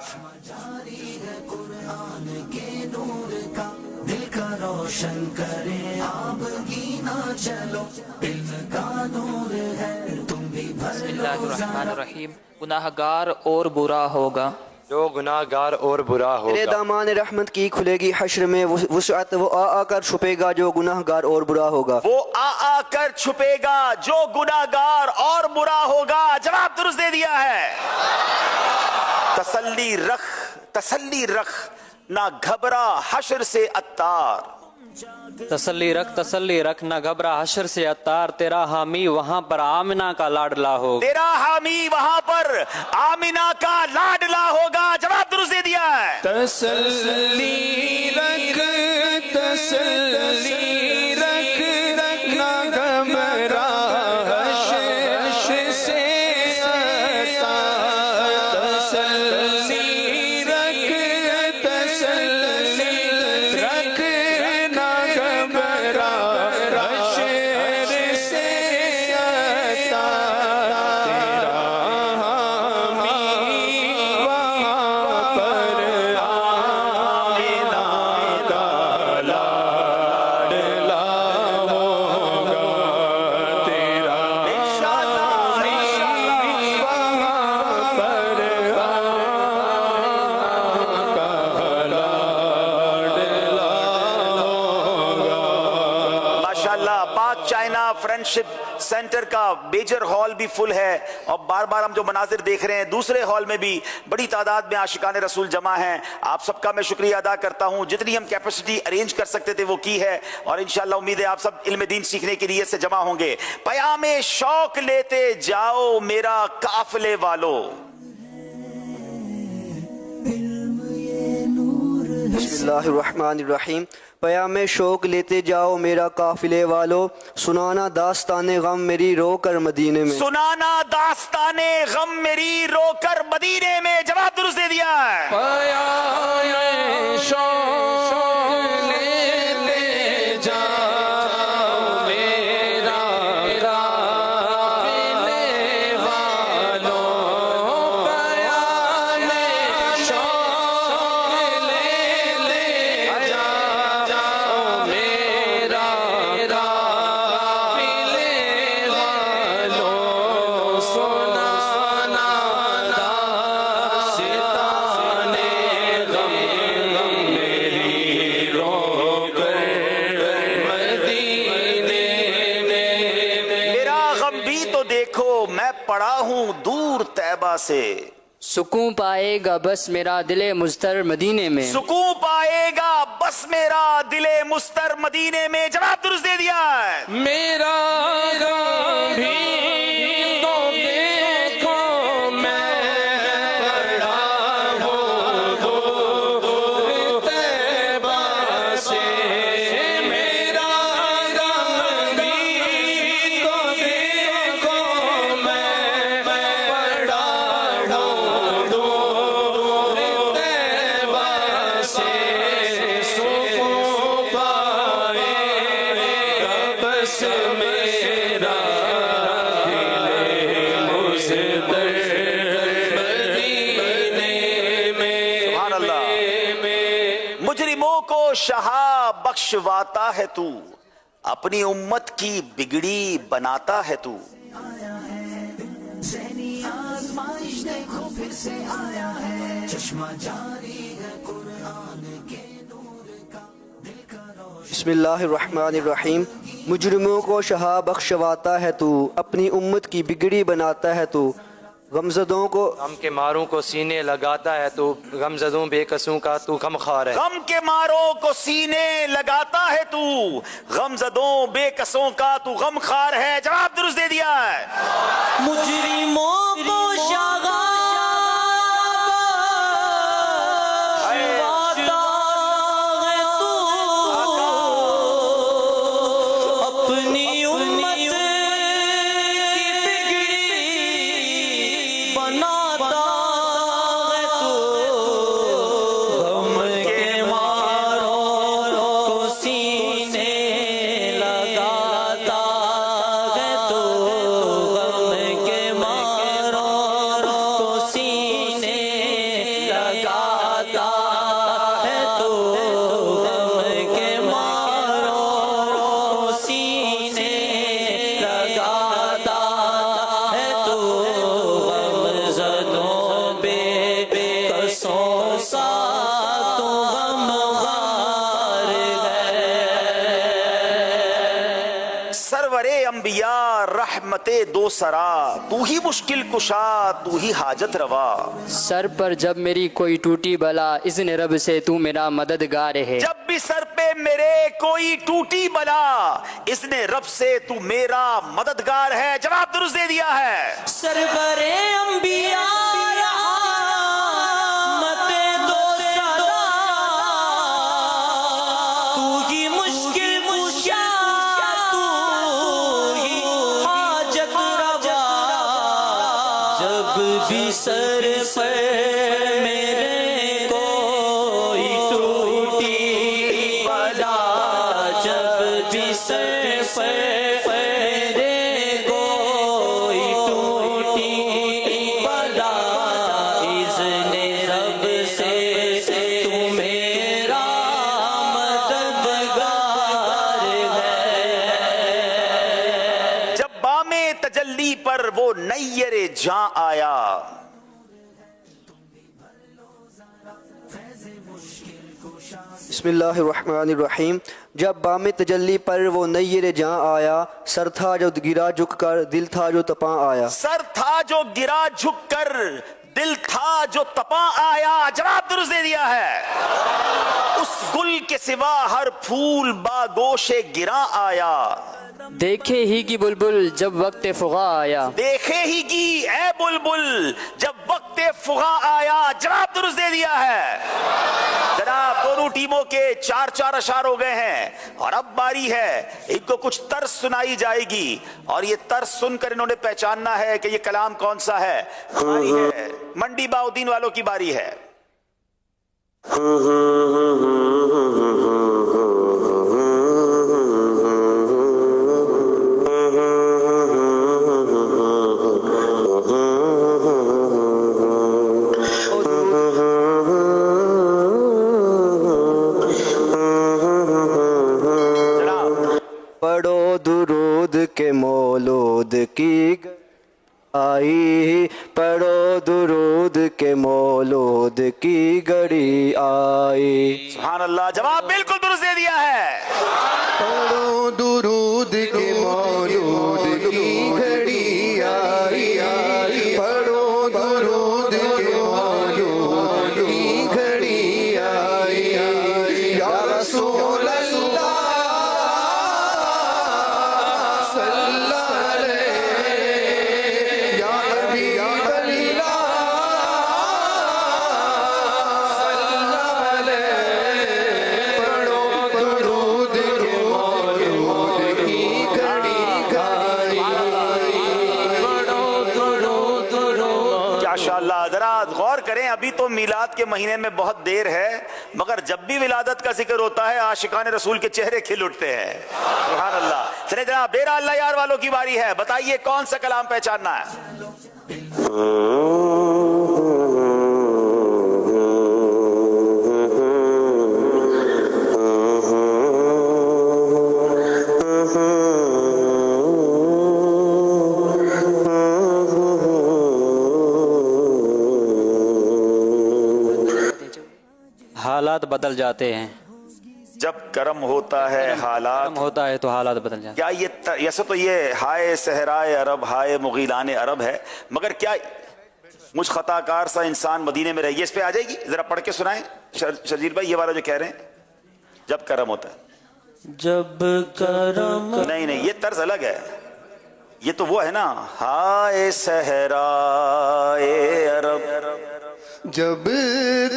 दिल का रोशन करे आप गिना चलो, इल्म का नूर है तुम भी भर लो। बिस्मिल्लाहिर्रहमानिर्रहीम। गुनाहगार और बुरा होगा जो गुनाहगार और बुरा तेरे होगा। दामान रहमत की खुलेगी हश्र में वुसअत, वो आ आकर छुपेगा जो गुनाहगार और बुरा होगा। वो आ आकर छुपेगा जो गुनाहगार और बुरा होगा। जवाब दुरुस्त दे दिया है। तसल्ली रख ना घबरा हश्र से अत्तार। तसल्ली रख न घबरा हशर से अत्तार, तेरा हामी वहाँ पर आमिना का लाडला होगा। तेरा हामी वहां पर आमिना का लाडला होगा। जवाब दुरुस्त दे दिया है। तसल्ली रख ना घबरा हश्र से अत्तार। तसल्ली रख ना घबरा हश्र से अत्तार। तेरा हामी वहाँ पर आमिना का चाइना फ्रेंडशिप सेंटर का मेजर हॉल भी फुल है और बार बार हम जो मनाजिर देख रहे हैं दूसरे हॉल में भी बड़ी तादाद में आशिकान रसूल जमा हैं। आप सबका मैं शुक्रिया अदा करता हूं, जितनी हम कैपेसिटी अरेंज कर सकते थे वो की है और इंशाअल्लाह उम्मीद है आप सब इल्म दीन सीखने की नीयत से जमा होंगे। पयामे शौक लेते जाओ मेरा काफिले वालों। बिस्मिल्लाहिर्रहमानिर्रहीम। पयामे शौक लेते जाओ मेरा काफिले वालों, सुनाना दास्ताने गम मेरी रो कर मदीने में। सुनाना दास्ताने गम मेरी रो कर मदीने में। जवाब दुरुस्त दे दिया है। पयामे शौक लेते जाओ मेरा काफिले वालों, पयामे शौक लेते जाओ मेरा काफिले वालों, सुनाना दास्ताने गम मेरी रो कर मदीने में। मेरा गम भी तो देखो मैं पड़ा हूं दूर तैबा से। सुकून पाएगा बस मेरा दिले मुस्तर मदीने में। सुकून पाएगा बस मेरा दिले मुस्तर मदीने में। जवाब दुरुस्त दे दिया है। मेरा गम भी तो देखो मैं पड़ा हूँ दूर तैबा से। मेरा गम भी तो देखो मैं पड़ा हूँ दूर तैबा से। सुकून पाएगा बस मेरा दिले मुस्तर मदीने में। सुभान अल्लाह। मुजरिमों को शहा बख्शवाता है तू, अपनी उम्मत की बिगड़ी बनाता है तू। ज़ैनी आज़माइश देखो फिर से आया है, चश्मा जारी है कुरान के नूर का, दिल का रोशन। बिस्मिल्लाहिर्रहमानिर्रहीम। मुजरिमों को शहा बख्शवाता है तू, अपनी उम्मत की बिगड़ी बनाता है तू। गमज़दों को गम के मारों को सीने लगाता है तू, गमज़दों बेकसों का तू गमख्वार है। गम के मारों को सीने लगाता है तू, गमज़दों बेकसों का तू गमखार है। जवाब दुरुस्त दे दिया है। मुजरिमों को शगा बख्शवाता है तू, अपनी उम्मत की बिगड़ी बनाता है तू। गम के मारों को सीने लगाता है तू, गम के मारों को सीने लगाता है तू, गम के मारों को सीने लगाता है तू। गमज़दों बेकसों सा तू गमख्वार है। सरवरे अंबिया रहमते दो सरा, तू ही मुश्किल कुशा तू ही हाजत रवा। सर पर जब मेरी कोई टूटी बला, इज़्न रब से तू मेरा मददगार है। जब भी सर पे मेरे कोई टूटी बला, इसने रब से तू मेरा मददगार है। जवाब दुरुस्त दे दिया है। सरवरे अंबिया रहमते दो सरा, तू ही मुश्किल कुशा तू ही हाजत रवा। जब भी सर पर मेरे कोई टूटी बला, जब भी सर पर मेरे कोई टूटी बला, इज़्ने रब से तू मेरा मददगार है। जब बामे तजल्ली पर वो नैयरे जां आया, بسم اللہ الرحمن الرحیم. جب بام تجلی پر وہ نیر جاں آیا، سر تھا جو گرا جھک کر دل تھا جو تپاں آیا. سر تھا جو گرا جھک کر دل تھا جو تپاں آیا. جواب درست دے دیا ہے. اس گل کے سوا ہر پھول باگوش گراں آیا. دیکھے ہی کی بلبل جب وقت فغاں آیا. دیکھے ہی کی اے بلبل جب وقت فغاں آیا. جواب درست دے دیا ہے. جناب دونوں ٹیموں کے 4 اشعار ہو گئے ہیں اور اب باری ہے ان کو کچھ طرز سنائی جائے گی اور یہ طرز سن کر انہوں نے پہچاننا ہے کہ یہ کلام کون سا ہے. باری ہے منڈی باؤدین والوں کی باری ہے. پڑھو درود کے مولود کی آئی، پڑھو درود کے مولود کی گھڑی آئی. سبحان اللہ. جواب بالکل درست دے دیا ہے. پڑھو درود کے مولود کی گھڑی آئی، پڑھو درود کے مولود کی گھڑی آئی. یا رسول اللہ صلی علیہ یا حبیب اللہ صلی علیہ. پڑھو درود کے مولود کی گھڑی آئی، پڑھو درود. ماشاءاللہ. ذرا غور کریں ابھی تو میلاد کے مہینے میں بہت دیر ہے مگر جب بھی ولادت کا ذکر ہوتا ہے عاشقان رسول کے چہرے کھل اٹھتے ہیں. سبحان اللہ. چلے جناب ڈیرہ اللہ یار والوں کی باری ہے. بتائیے کون سا کلام پہچاننا ہے. حالات بدل جاتے ہیں. جب کرم ہوتا ہے حالات کم ہوتا ہے تو حالات بدل جاتے کیا یہ ایسے تو یہ ہائے صحرائے عرب ہائے مغیلان عرب ہے مگر کیا مجھ خطا کار سا انسان مدینے میں رہیے اس پہ آ جائے گی. ذرا پڑھ کے سنائیں شرجیل بھائی یہ والا جو کہہ رہے ہیں جب کرم ہوتا ہے. جب کرم نہیں یہ طرز الگ ہے. یہ تو وہ ہے نا ہائے صحرائے عرب. جب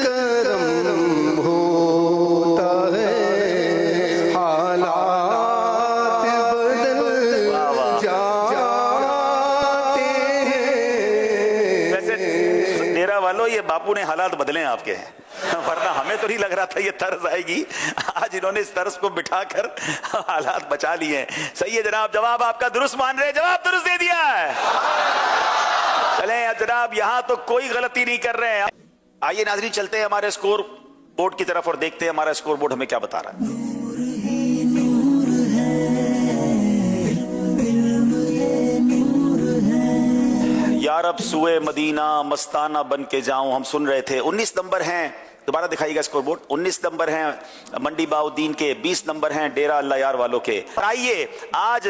کرم ہوتا ہے حالات بدل جاتے ہیں. ویسے ڈیرہ والوں یہ باپو نے حالات بدلے ہیں آپ کے ورنہ ہمیں تو نہیں لگ رہا تھا یہ طرز آئے گی. آج انہوں نے اس طرز کو بٹھا کر حالات بچا لیے ہیں. صحیح ہے جناب. جواب آپ کا درست مان رہے. جواب درست دے دیا ہے. چلیں جناب یہاں تو کوئی غلطی نہیں کر رہے ہیں. آئیے ناظرین چلتے ہیں ہمارے اسکور بورڈ کی طرف اور دیکھتے ہیں ہمارا اسکور بورڈ ہمیں کیا بتا رہا ہے. یا رب سوئے مدینہ مستانہ بن کے جاؤں ہم سن رہے تھے. 19 نمبر ہیں. دوبارہ دکھائیے گا اسکور بورڈ. 19 نمبر ہیں منڈی باؤدین کے, 20 نمبر ہیں ڈیرہ اللہ یار والوں کے. آئیے آج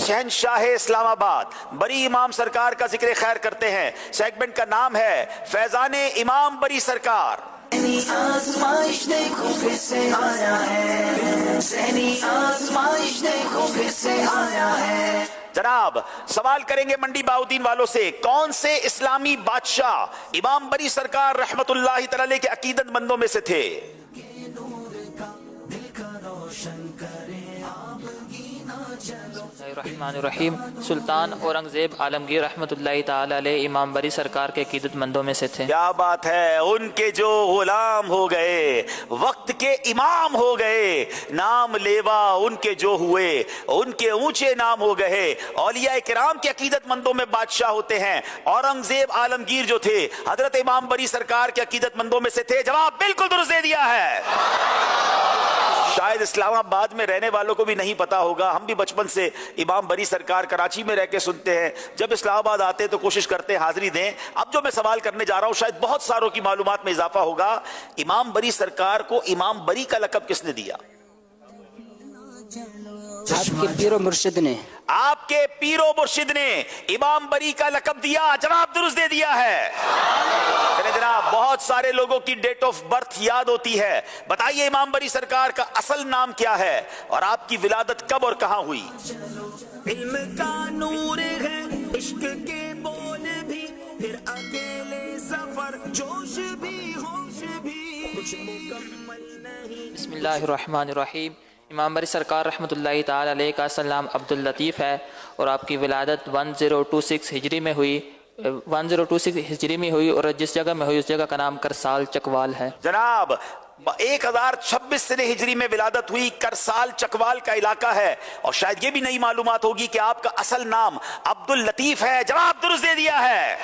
شہنشاہ اسلام آباد بری امام سرکار کا ذکر خیر کرتے ہیں. سیگمنٹ کا نام ہے فیضان امام بری سرکار. آزمائش دیکھو پھر سے آیا ہے، ذہنی آزمائش دیکھو پھر سے آیا ہے. جناب سوال کریں گے منڈی باؤدین والوں سے کون سے اسلامی بادشاہ امام بری سرکار رحمت اللہ تعالی کے عقیدت مندوں میں سے تھے. الرحمن الرحیم. سلطان اورنگزیب عالمگیر رحمۃ اللہ تعالی علیہ امام بری سرکار کے عقیدت مندوں میں سے تھے. کیا بات ہے. ان کے جو غلام ہو گئے وقت کے امام ہو گئے, نام لیوا ان کے جو ہوئے ان کے اونچے نام ہو گئے. اولیاء کرام کے عقیدت مندوں میں بادشاہ ہوتے ہیں. اورنگزیب عالمگیر جو تھے حضرت امام بری سرکار کے عقیدت مندوں میں سے تھے. جواب بالکل درست دے دیا ہے. शायद इस्लामाबाद में रहने वालों को भी नहीं पता होगा। हम भी बचपन से इमाम बरी सरकार कराची में रह के सुनते हैं, जब इस्लामाबाद आते हैं तो कोशिश करते हैं हाजिरी दें। अब जो मैं सवाल करने जा रहा हूं शायद बहुत सारों की मालूमात में इजाफा होगा। इमाम बरी सरकार को इमाम बरी का लक़ब किसने दिया? आपके पीरो मुर्शिद ने। आपके पीरो मुर्शिद ने इमाम बरी का लक़ब दिया। जवाब दुरुस्त दे दिया है। चले जनाब, बहुत सारे लोगों की डेट ऑफ बर्थ याद होती है। बताइए इमाम बरी सरकार का असल नाम क्या है और आपकी विलादत कब और कहां हुई? इल्म का नूर है, इश्क के बोल भी, फिर अकेले सफर, जोश भी होश भी, कुछ मुकम्मल नहीं। बिस्मिल्लाहिर्रहमानिर्रहीम। इमाम बरी सरकार रहमतुल्लाहि ताला अलैहि का असल नाम अब्दुल लतीफ़ है और आपकी विलादत 1026 हिजरी में हुई। 1026 हिजरी में हुई और जिस जगह में हुई उस जगह का नाम करसाल चकवाल है। जनाब 1026 से हिजरी में विलादत हुई, करसाल चकवाल का इलाका है। और शायद ये भी नई मालूमात होगी कि आपका असल नाम अब्दुल लतीफ है। जवाब दुरुस्त दे दिया है।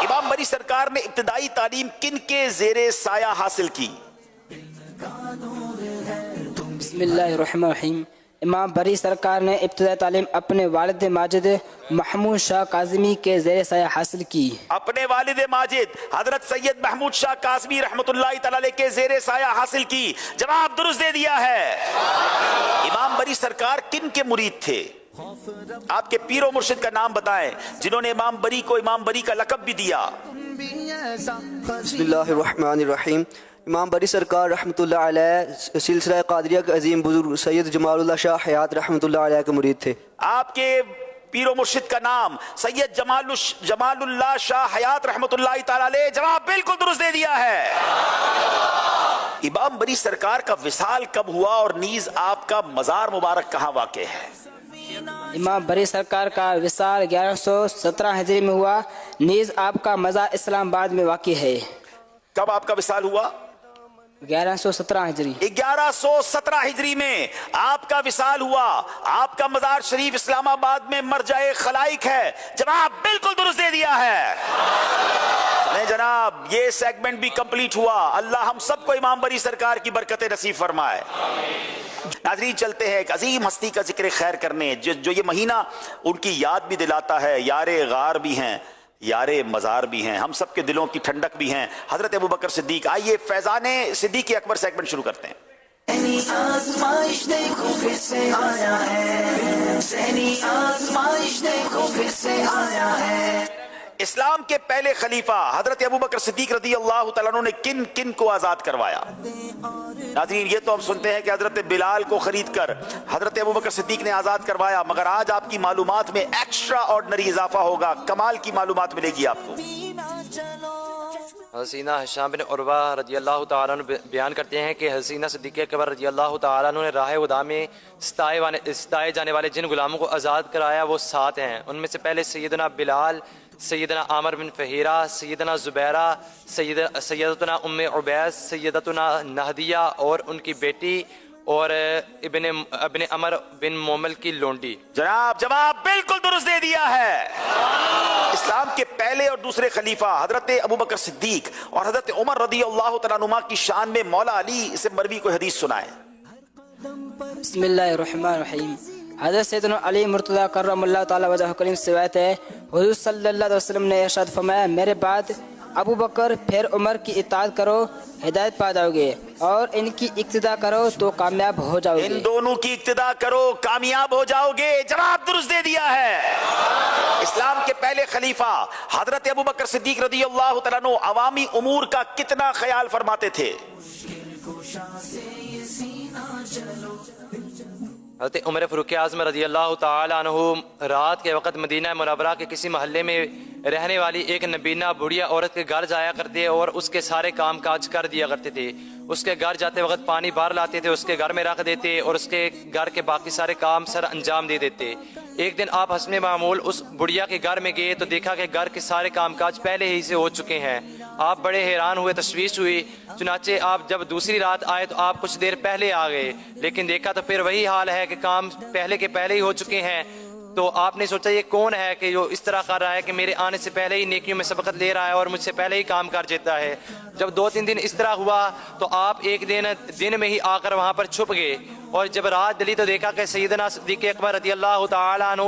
इमाम बरी सरकार ने इब्तिदाई तालीम किन के ज़ेरे साया हासिल की? बिस्मिल्लाहिर्रहमानिर्रहीम। इमाम बरी सरकार ने इब्तिदाई तालीम अपने वालिद माजिद महमूद शाह काज़मी के ज़ेरे साया हासिल की। अपने वालिद माजिद हजरत सैयद महमूद शाह काज़मी रहमतुल्लाहि तआला अलैह के ज़ेरे साया हासिल की। जवाब दुरुस्त दे दिया है। इमाम बरी सरकार किन के मुरीद थे? आपके पीरो मुर्शिद का नाम बताएं जिन्होंने इमाम बरी को इमाम बरी का लक़ब भी दिया। बिस्मिल्लाहिर्रहमानिर्रहीम। इमाम बरी सरकार रहमतुल्लाह अलैह सिलसिला कादरिया के अजीम बुजुर्ग सैयद जमालुल्लाह शाह हयात रहमतुल्लाह अलैह के मुरीद थे। आपके पीरो मुर्शिद का नाम सैयद जमालुल्लाह शाह हयात रहमतुल्लाहि तआला अलैह। जवाब बिल्कुल दुरुस्त दे दिया है। इमाम बरी सरकार का विसाल कब हुआ और नीज आपका मजार मुबारक कहाँ वाक़ है? इमाम बरी सरकार का विसाल 1117 हिजरी में हुआ। नीज आपका मज़ार इस्लामाबाद में वाक़ है। कब आपका विसाल हुआ? 1117 हिजरी। 1117 हिजरी में आपका विसाल हुआ। आपका मज़ार शरीफ इस्लामाबाद में मरजाए खलाइक है। जवाब बिल्कुल दुरुस्त दे दिया है। नहीं जनाब, ये सेगमेंट भी कंप्लीट हुआ। अल्लाह हम सबको इमाम बरी सरकार की बरकत नसीब फरमाए। नाज़रीन, चलते हैं एक अजीम हस्ती का जिक्र खैर करने जो ये महीना उनकी याद भी दिलाता है। यारे गार भी हैं, यारे मज़ार भी हैं, हम सब के दिलों की ठंडक भी हैं, हजरत अबू बकर सिद्दीक। आइए फैज़ाने सिद्दीक़ अकबर सेगमेंट शुरू करते हैं। आज़माइश देखो फिर से आया है, आज़माइश देखो फिर से आया है। इस्लाम के पहले खलीफा हजरत अबू बकर सिद्दीक रज़ी अल्लाह तआला अन्हु ने किन किन को आज़ाद करवाया? नाज़रीन, ये तो हम सुनते हैं कि हजरत बिलाल को खरीद कर हजरत अबू बकर सिद्दीक ने आज़ाद करवाया, मगर आज आपकी मालूमात में एक्स्ट्रा ऑर्डिनरी इजाफा होगा। कमाल की मालूमात मिलेगी आपको। हसीना हिशाम बिन उरवा रज़ी अल्लाह तआला अन्हु बयान करते हैं कि हसीना सिद्दीक़ अकबर रज़ी अल्लाह तआला अन्हु ने राह हुदा में सताए जाने वाले जिन गुलामों को आज़ाद कराया वो 7 हैं। उनमें से पहले सैयदना बिलाल, सैयदना आमर बिन फ़हीरा, सैयदना ज़ुबैरा, सैयदतुना उम्मे उबैस, सैयदतुना नहदिया और उनकी बेटी और इब्ने अमर बिन मोमल की लोंडी। जवाब बिल्कुल दुरुस्त दे दिया है। इस्लाम के पहले और दूसरे खलीफा हजरत अबू बकर सिद्दीक और हजरत उमर रज़ी अल्लाह तआला अन्हुमा की शान में मौला अली से मरवी को हदीस सुनाए। बिस्मिल्लाहिर्रहमानिर्रहीम। हज़रत सैयदना अली मुर्तज़ा करमल्लाहु तआला वजह करीम से रिवायत है, हुज़ूर सल्लल्लाहु अलैहि वसल्लम ने इरशाद फरमाया, मेरे बाद अबू बकर फिर उमर की इताअत करो, हिदायत पा जाओगे, और इनकी इक्तिदा करो तो कामयाब हो जाओगे। इन दोनों की इक्तिदा करो, कामयाब हो जाओगे। जवाब दुरुस्त दे दिया है। इस्लाम के पहले खलीफा हजरत अबू बकर सिद्दीक रज़ी अल्लाह तआला अन्हु अवामी उमूर का कितना ख्याल फरमाते थे? हज़रत उमर फ़ारूक आज़म रज़ी अल्लाह तआला अन्हु रात के वक़्त मदीना मुनव्वरा के किसी महल्ले में रहने वाली एक नबीना बुढ़िया औरत के घर जाया करते और उसके सारे काम काज कर दिया करते थे। उसके घर जाते वक्त पानी बाहर लाते थे, उसके घर में रख देते और उसके घर के बाकी सारे काम सर अंजाम दे देते। एक दिन आप हस्ने मामूल उस बुढ़िया के घर में गए तो देखा कि घर के सारे कामकाज पहले ही से हो चुके हैं। आप बड़े हैरान हुए, तशवीश हुई। चुनाचे आप जब दूसरी रात आए तो आप कुछ देर पहले आ गए, लेकिन देखा तो फिर वही हाल है कि काम पहले के पहले ही हो चुके हैं। تو آپ نے سوچا یہ کون ہے کہ جو اس طرح کر رہا ہے کہ میرے آنے سے پہلے ہی نیکیوں میں سبقت لے رہا ہے اور مجھ سے پہلے ہی کام کر دیتا ہے. جب 2-3 دن اس طرح ہوا تو آپ ایک دن میں ہی آ کر وہاں پر چھپ گئے, اور جب رات ڈلی تو دیکھا کہ سیدنا صدیق اکبر رضی اللہ تعالیٰ عنہ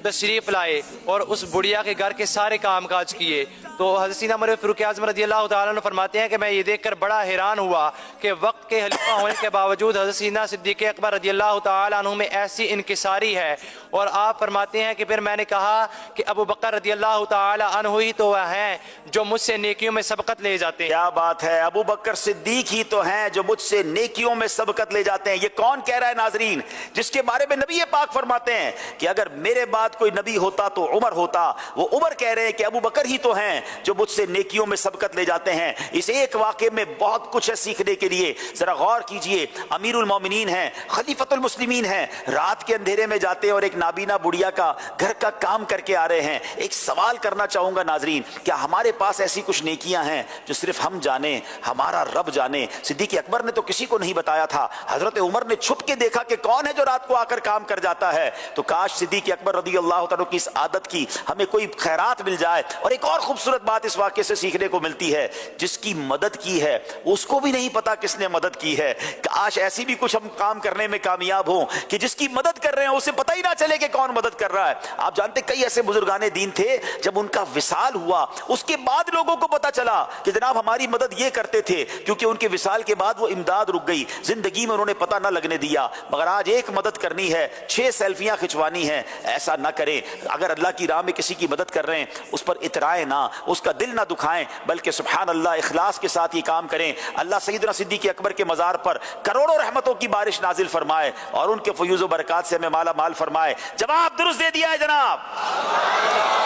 تشریف لائے اور اس بڑھیا کے گھر کے سارے کام کاج کیے. تو حضرت سیدنا عمر فاروق اعظم رضی اللہ تعالیٰ عنہ فرماتے ہیں کہ میں یہ دیکھ کر بڑا حیران ہوا کہ وقت کے خلیفہ ہونے کے باوجود حضرت سیدنا صدیق اکبر رضی اللہ تعالیٰ عنہ میں ایسی انکساری ہے. اور آپ فرماتے ہیں کہ پھر میں نے کہا کہ ابو بکر رضی اللہ تعالیٰ عنہ ہی تو ہیں جو مجھ سے نیکیوں میں سبقت لے جاتے ہیں. کیا بات ہے, ابو بکر صدیق ہی تو ہیں جو مجھ سے نیکیوں میں سبقت لے جاتے ہیں. یہ کون کہہ رہا ہے ناظرین؟ جس کے بارے میں نبی پاک فرماتے ہیں کہ اگر میرے بعد کوئی نبی ہوتا تو عمر ہوتا. وہ عمر کہہ رہے ہیں کہ ابو بکر ہی تو ہیں جو مجھ سے نیکیوں میں سبقت لے جاتے ہیں. اس ایک واقعے میں بہت کچھ ہے سیکھنے کے لیے. ذرا غور کیجئے, امیر المومنین ہیں, خلیفۃ المسلمین ہیں, رات کے اندھیرے میں جاتے ہیں اور ایک نابینا بڑھیا کا گھر کا کام کر کے آ رہے ہیں. ایک سوال کرنا چاہوں گا ناظرین, کیا ہمارے پاس ایسی کچھ نیکیاں ہیں جو صرف ہم جانیں, ہمارا رب جانے؟ صدیق اکبر نے تو کسی کو نہیں بتایا تھا, حضرت عمر نے چھپ کے دیکھا کہ کون ہے جو رات کو آ کر کام کر جاتا ہے. تو کاش صدیق اکبر رضی اللہ تعالیٰ کی اس عادت کی ہمیں کوئی خیرات مل جائے. اور ایک اور خوبصورت بات اس واقعے سے سیکھنے کو ملتی ہے, جس کی مدد کی ہے اس کو بھی نہیں پتا کس نے مدد کی ہے. کاش ایسی بھی کچھ ہم کام کرنے میں کامیاب ہوں کہ جس کی مدد کر رہے ہیں اسے پتہ ہی نہ چلے کہ کون مدد کر رہا ہے. آپ جانتے کئی ایسے بزرگان دین تھے جب ان کا وصال ہوا اس کے بعد لوگوں کو پتا چلا کہ جناب ہماری مدد یہ کرتے تھے, کیونکہ ان کے وصال کے بعد وہ امداد رک گئی, زندگی میں انہوں نے پتہ نہ لگنے دیا. مگر آج ایک مدد کرنی ہے, 6 سیلفیاں کھچوانی ہیں, ایسا نہ کریں. اگر اللہ کی راہ میں کسی کی مدد کر رہے ہیں اس پر اترائیں نہ, اس کا دل نہ دکھائیں, بلکہ سبحان اللہ اخلاص کے ساتھ یہ کام کریں. اللہ سیدنا صدیق اکبر کے مزار پر کروڑوں رحمتوں کی بارش نازل فرمائے اور ان کے فیوز و برکات سے ہمیں مالا مال فرمائے. جواب درست دے دیا ہے جناب.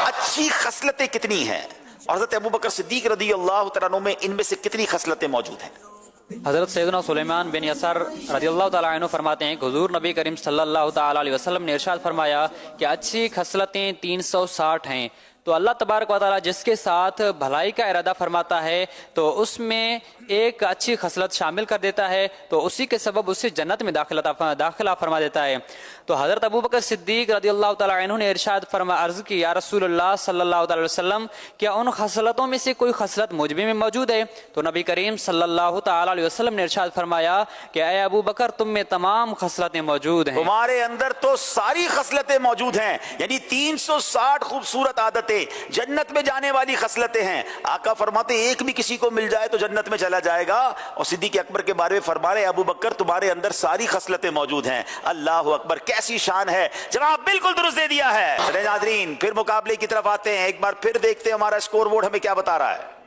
اچھی خصلتیں کتنی ہیں, اور حضرت ابو بکر صدیق رضی اللہ تعالیٰ عنہ میں ان میں سے کتنی خصلتیں موجود ہیں؟ حضرت سیدنا سلیمان بن یسار رضی اللہ تعالیٰ عنہ فرماتے ہیں کہ حضور نبی کریم صلی اللہ تعالیٰ علیہ وسلم نے ارشاد فرمایا کہ اچھی خصلتیں 360 ہیں. تو اللہ تبارک و تعالیٰ جس کے ساتھ بھلائی کا ارادہ فرماتا ہے تو اس میں ایک اچھی خصلت شامل کر دیتا ہے, تو اسی کے سبب اسے جنت میں داخلہ فرما دیتا ہے. تو حضرت ابو بکر صدیق رضی اللہ تعالیٰ عنہ نے ارشاد عرض کی, یا رسول اللہ صلی اللہ علیہ وسلم, کیا ان خصلتوں میں سے کوئی خصلت مجھ میں موجود ہے؟ تو نبی کریم صلی اللہ تعالیٰ علیہ وسلم نے ارشاد فرمایا کہ اے ابو بکر تم میں تمام خصلتیں موجود ہیں. تمہارے اندر تو ساری خصلتیں موجود ہیں, یعنی 360 خوبصورت عادتیں, جنت میں جانے والی خصلتیں ہیں. آقا فرماتے ایک بھی کسی کو مل جائے تو جنت میں چلا جائے گا. اور صدیق اکبر کے بارے میں فرما رہے ابو بکر تمہارے اندر ساری خصلتیں موجود ہیں. اللہ اکبر, کیسی شان ہے. جواب بالکل درست دے دیا ہے. چلیں ناظرین پھر مقابلے کی طرف آتے ہیں, ایک بار پھر دیکھتے ہیں ہمارا اسکور بورڈ ہمیں کیا بتا رہا ہے.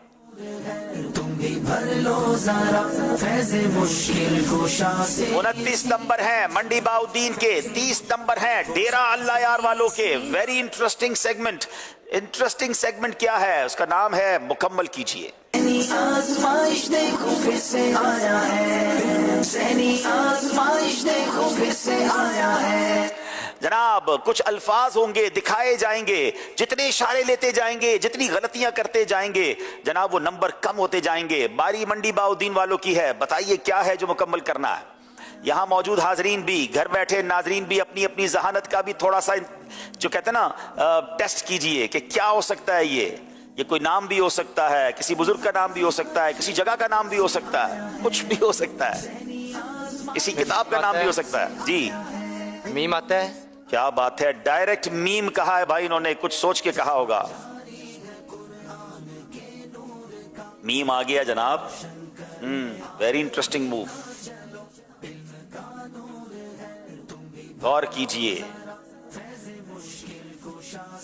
تم بھی بھر لو ذرا فیض مشکل کوشا سے. 29 نمبر ہیں منڈی باؤدین کے, 30 نمبر ہیں ڈیرہ اللہ یار والوں کے. Very interesting segment. Interesting segment کیا ہے, اس کا نام ہے مکمل کیجئے. آزمائش دیکھو پھر سے آیا ہے, ذہنی آزمائش دیکھو پھر سے آیا ہے. جناب کچھ الفاظ ہوں گے, دکھائے جائیں گے, جتنے اشارے لیتے جائیں گے, جتنی غلطیاں کرتے جائیں گے جناب وہ نمبر کم ہوتے جائیں گے. باری منڈی باؤدین والوں کی ہے, بتائیے کیا ہے جو مکمل کرنا ہے. یہاں موجود حاضرین بھی, گھر بیٹھے ناظرین بھی اپنی اپنی ذہانت کا بھی تھوڑا سا جو کہتے ہیں نا ٹیسٹ کیجئے کہ کیا ہو سکتا ہے. یہ کوئی نام بھی ہو سکتا ہے, کسی بزرگ کا نام بھی ہو سکتا ہے, کسی جگہ کا نام بھی ہو سکتا ہے, کچھ بھی ہو سکتا ہے, کسی کتاب کا نام بھی ہو سکتا ہے. جی میم آتا ہے. کیا بات ہے, ڈائریکٹ میم کہا ہے بھائی, انہوں نے کچھ سوچ کے کہا ہوگا. میم آ گیا جناب. Very interesting move. غور کیجئے,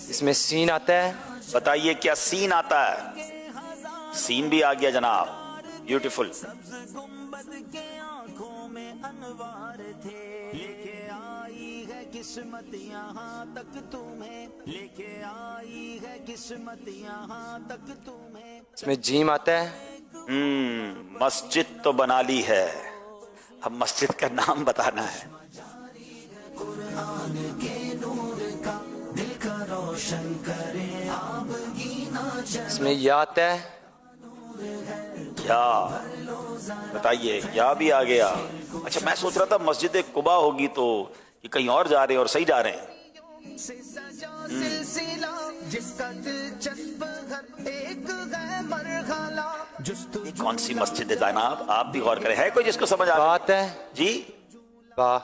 اس میں سین آتا ہے. بتائیے کیا سین آتا ہے. سین بھی آ گیا جناب. بیوٹیفل. قسمت یہاں تک تمہیں لے کے آئی ہے, قسمت یہاں تک تمہیں. اس میں جیم آتا ہے. مسجد تو بنا لی ہے, اب مسجد کا نام بتانا ہے. قرآن کے نور کا دل کا روشن کرے آب گینا. اس میں یا آتا ہے. یا بتائیے, یا بھی آ گیا. اچھا میں سوچ رہا تھا مسجد قباء ہوگی تو یہ کہیں اور جا رہے ہیں اور صحیح جا رہے ہیں. से सजा सिलसिला जिसका दिलचस्प घर एक है मरहला ये कौन सी मस्जिद है जनाब, आप भी गौर करें। है कोई जिसको समझ आ बात है जी? बा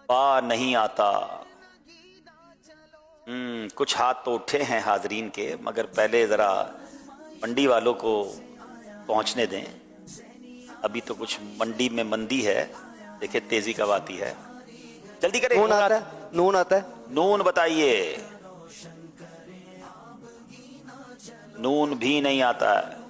बा नहीं आता। कुछ हाथ तो उठे हैं हाजरीन के, मगर पहले जरा मंडी वालों को पहुंचने दें। अभी तो कुछ मंडी में मंदी है, देखिए तेजी कब आती है। जल्दी करें। नून आता है, नून आता है। नून बताइए। नून भी नहीं आता है।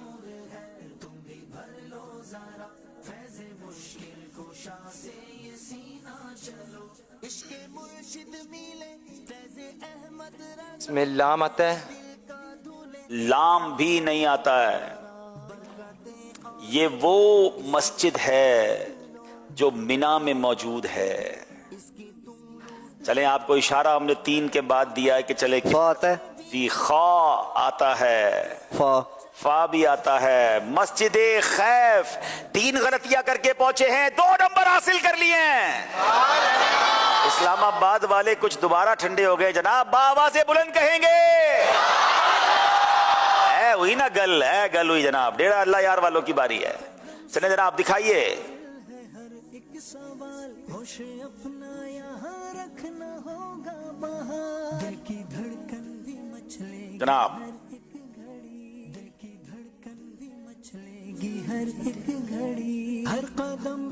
इसमें लाम आता है। लाम भी नहीं आता है। ये वो मस्जिद है जो मिना में मौजूद है। चलें, आपको इशारा हमने 3 के बाद दिया है कि चले। फा आता है जी, खा आता है, फा भी आता है। मस्जिद खैफ 3 गलतियां करके पहुंचे हैं, 2 नंबर हासिल कर लिए हैं। इस्लामाबाद वाले कुछ दोबारा ठंडे हो गए जनाब, बाबा से बुलंद कहेंगे। हुई ना गल, है गल हुई जनाब। डेरा अल्लाह यार वालों की बारी है। चले जनाब, दिखाइए। जनाब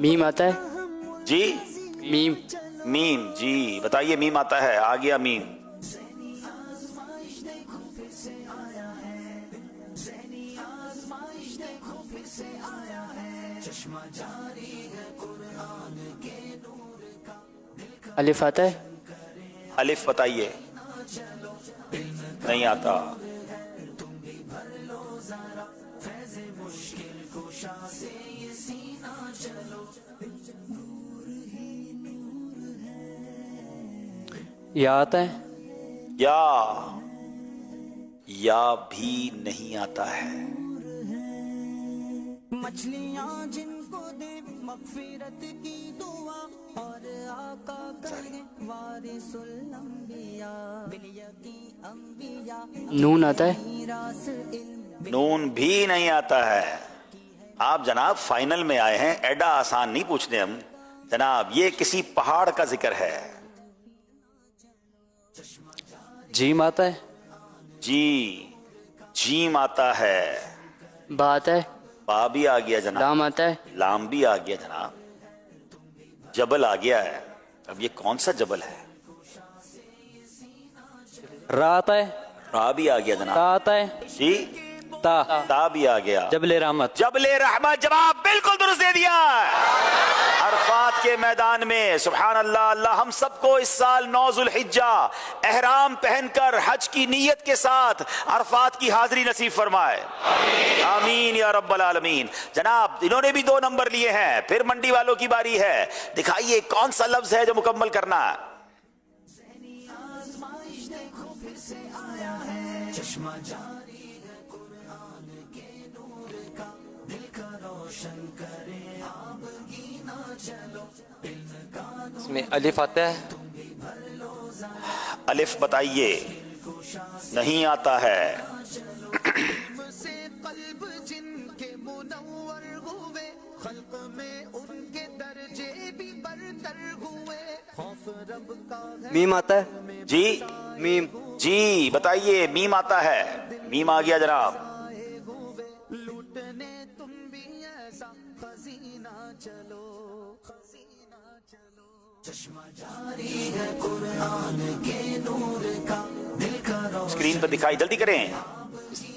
मीम आता है जी? मीम मीम जी बताइए। मीम आता है, आ गया मीम। अलिफ आता है। अलिफ बताइए। नहीं आता। या आता है। या भी नहीं आता है। मछलियां जिनको दे मगफिरत की दुआ और आका करे वारिसुल अंबिया बिलयकी अंबिया। नून आता है। नून भी नहीं आता है। आप जनाब फाइनल में आए हैं, एडा आसान नहीं पूछने हम जनाब। ये किसी पहाड़ का जिक्र है। जीम आता है। जी, जीम आता है। बा आता है। बा भी आ गया जनाब। लाम आता है। लाम भी आ गया जनाब। जबल आ गया है। अब ये कौन सा जबल है? रा आता है। रा भी आ गया जनाब। ता आता है। जी, ता भी आ गया। जबले रहमत। जबले रहमत, जवाब बिल्कुल दुरुस्त दे दिया। अरफात के मैदान में सुभान अल्लाह। अल्लाह हम सबको इस साल 9 ज़ुल्हिज्जा एहराम पहनकर हज की नीयत के साथ अरफात की हाजिरी नसीब फरमाए। आमीन या रब्बल आलमीन। जनाब इन्होंने भी 2 नंबर लिए हैं। फिर मंडी वालों की बारी है। दिखाइए कौन सा लफ्ज है जो मुकम्मल करना है। इसमें अलिफ आता है। अलिफ बताइए। नहीं आता है। से कल्ब जिनके मुनव्वर हुए खल्क में उनके दर्जे भी बरतर हुए। खौफ रब का है। मीम आता है। जी, मीम जी बताइए। मीम आता है। मीम आ गया जनाब। लूटने तुम भी ऐसा खजीना चलो, खजीना चलो। चश्मा जारी है कुरान के नूर का, दिल का रोशन। स्क्रीन पर दिखाई, जल्दी करें।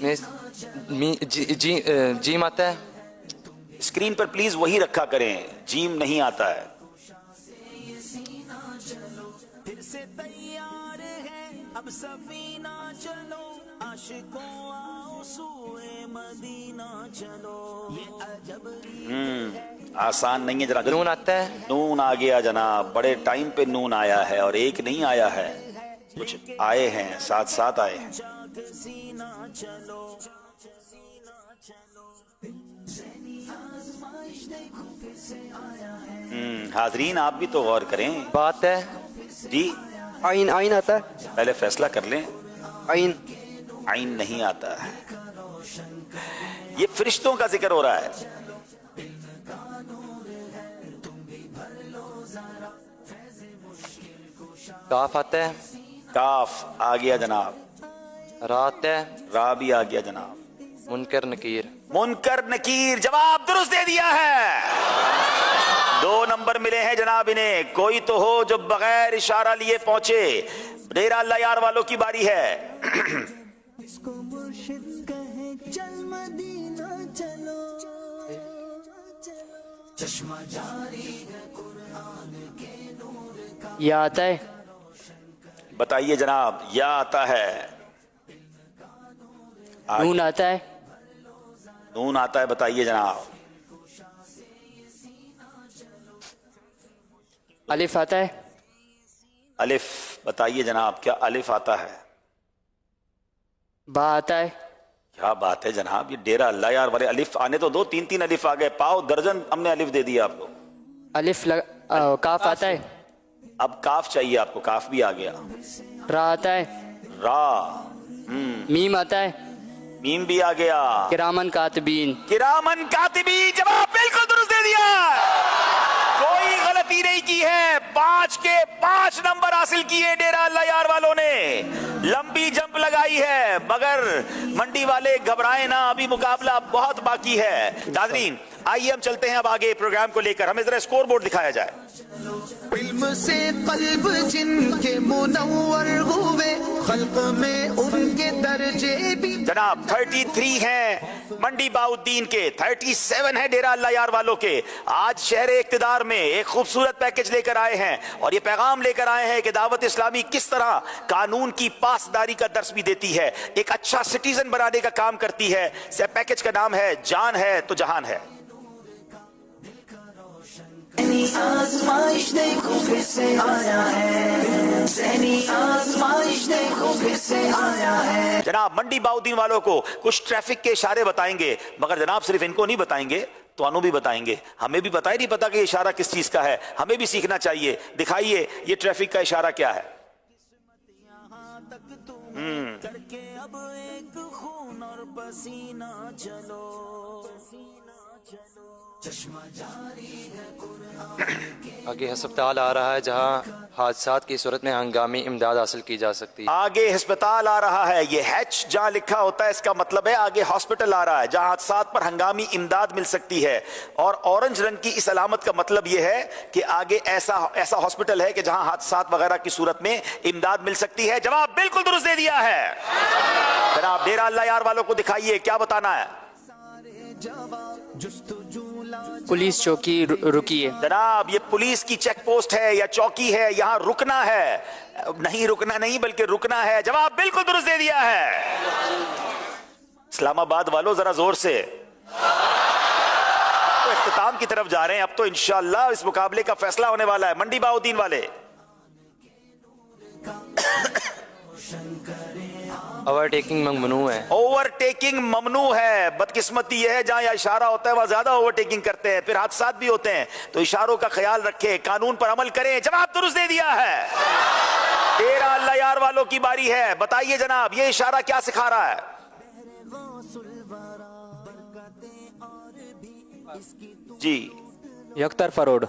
इसमें जीम आता है। स्क्रीन पर प्लीज वही रखा करें। जीम नहीं आता है। फिर से तैयार है अब सफीना चलो, आशिकों आओ सूए मदीना चलो। ये अजब आसान नहीं है जरा। नून आता है। नून आ गया जनाब। बड़े टाइम पे नून आया है और एक नहीं आया है, कुछ आए हैं, साथ साथ आए हैं। सीना चलो, सीना चलो। हाजरीन आप भी तो गौर करें। बात है जी आइन आइन आता है, पहले फैसला कर लें। आइन आइन नहीं आता है, ये फरिश्तों का जिक्र हो रहा है। काफ आता है, काफ आ गया जनाब, रात है, रा भी आ गया जनाब, मुनकर नकीर। मुनकर नकीर जवाब दुरुस्त दे दिया है। 2 नंबर मिले हैं जनाब इन्हें। कोई तो हो जो बगैर इशारा लिए पहुंचे। डेरा अल्लाह यार वालों की बारी है। या आता है, बताइए जनाब, या आता है, नून आता है, नून आता है, बताइए जनाब। अलिफ आता है, अलिफ बताइए जनाब, क्या अलिफ आता है? बा आता है, क्या बात है जनाब, ये डेरा अल्लाह यार वाले अलिफ आने तो दो। 3-3 अलिफ आ गए, पाव दर्जन हमने अलिफ दे दिया आपको। काफ आता है, अब काफ चाहिए आपको, काफ भी आ गया। रा आता है, रा, मीम आता है, मीम भी आ गया। किरामन कातिबीन, किरामन कातिबीन जवाब बिल्कुल दुरुस्त दे दिया, कोई गलती नहीं की है। 5 के 5 नंबर हासिल किए डेरा अल्लाह यार वालों ने। लंबी जंप लगाई है, मगर मंडी वाले घबराए ना, अभी मुकाबला बहुत बाकी है। नाज़रीन आइए हम चलते हैं अब आगे प्रोग्राम को लेकर। हमें जरा स्कोर बोर्ड दिखाया जाए। इल्म से कल्ब जिनके मुनव्वर हुए, खल्क में उनके दर्जे भी। जनाब 33 हैं मंडी बाउद्दीन के, 37 है डेरा अल्लाह यार वालों के। आज शहर इक्तिदार में एक खूबसूरत पैकेज लेकर आए हैं और ये पैगाम लेकर आए हैं कि दावत इस्लामी किस तरह कानून की पासदारी का दर्स भी देती है, एक अच्छा सिटीजन बनाने का काम करती है। पैकेज का नाम है जान है तो जहान है। आज़माइश देखो फिर से आया है, आज़माइश देखो फिर से आया है। जनाब मंडी बाउद्दीन वालों को कुछ ट्रैफिक के इशारे बताएंगे, मगर जनाब सिर्फ इनको नहीं बताएंगे, तो भी बताएंगे। हमें भी पता ही नहीं पता कि इशारा किस चीज का है, हमें भी सीखना चाहिए। दिखाइए ये ट्रैफिक का इशारा क्या है। करके अब एक खून और पसीना चलो, चश्मा जारी है कुरान। आगे हस्पताल आ रहा है जहां हादसात की सूरत में हंगामी इमदाद हासिल की जा सकती है। आगे अस्पताल आ रहा है, ये हैच जहां लिखा होता है इसका मतलब है आगे हॉस्पिटल आ रहा है जहां हादसात पर हंगामी इमदाद मिल सकती है। और ऑरेंज रंग की इस अलामत का मतलब ये है कि आगे ऐसा हॉस्पिटल है कि जहां हादसात वगैरह की सूरत में इमदाद मिल सकती है। जवाब बिल्कुल दुरुस्त दे दिया है। जनाब डेरा अल्लाह यार वालों को दिखाइए क्या बताना है। पुलिस चौकी रुकी है। जनाब ये पुलिस की चेक पोस्ट है या चौकी है, यहाँ रुकना है, नहीं रुकना नहीं बल्कि रुकना है। जवाब बिल्कुल दुरुस्त दे दिया है। इस्लामाबाद वालों जरा जोर से, तो इख्तिताम की तरफ जा रहे हैं अब तो इंशाअल्लाह इस मुकाबले का फैसला होने वाला है। मंडी बाउद्दीन वाले ओवरटेकिंग ममनू है। ओवरटेकिंग ममनू है। बदकिस्मती यह है जहां या इशारा होता है वहां ज्यादा ओवरटेकिंग करते हैं, फिर हादसात भी होते हैं। तो इशारों का ख्याल रखें, कानून पर अमल करें। जवाब दुरुस्त दे दिया है। डेरा अल्लाह यार वालों की बारी है। बताइए जनाब ये इशारा क्या सिखा रहा है। जी यकतरफा रोड,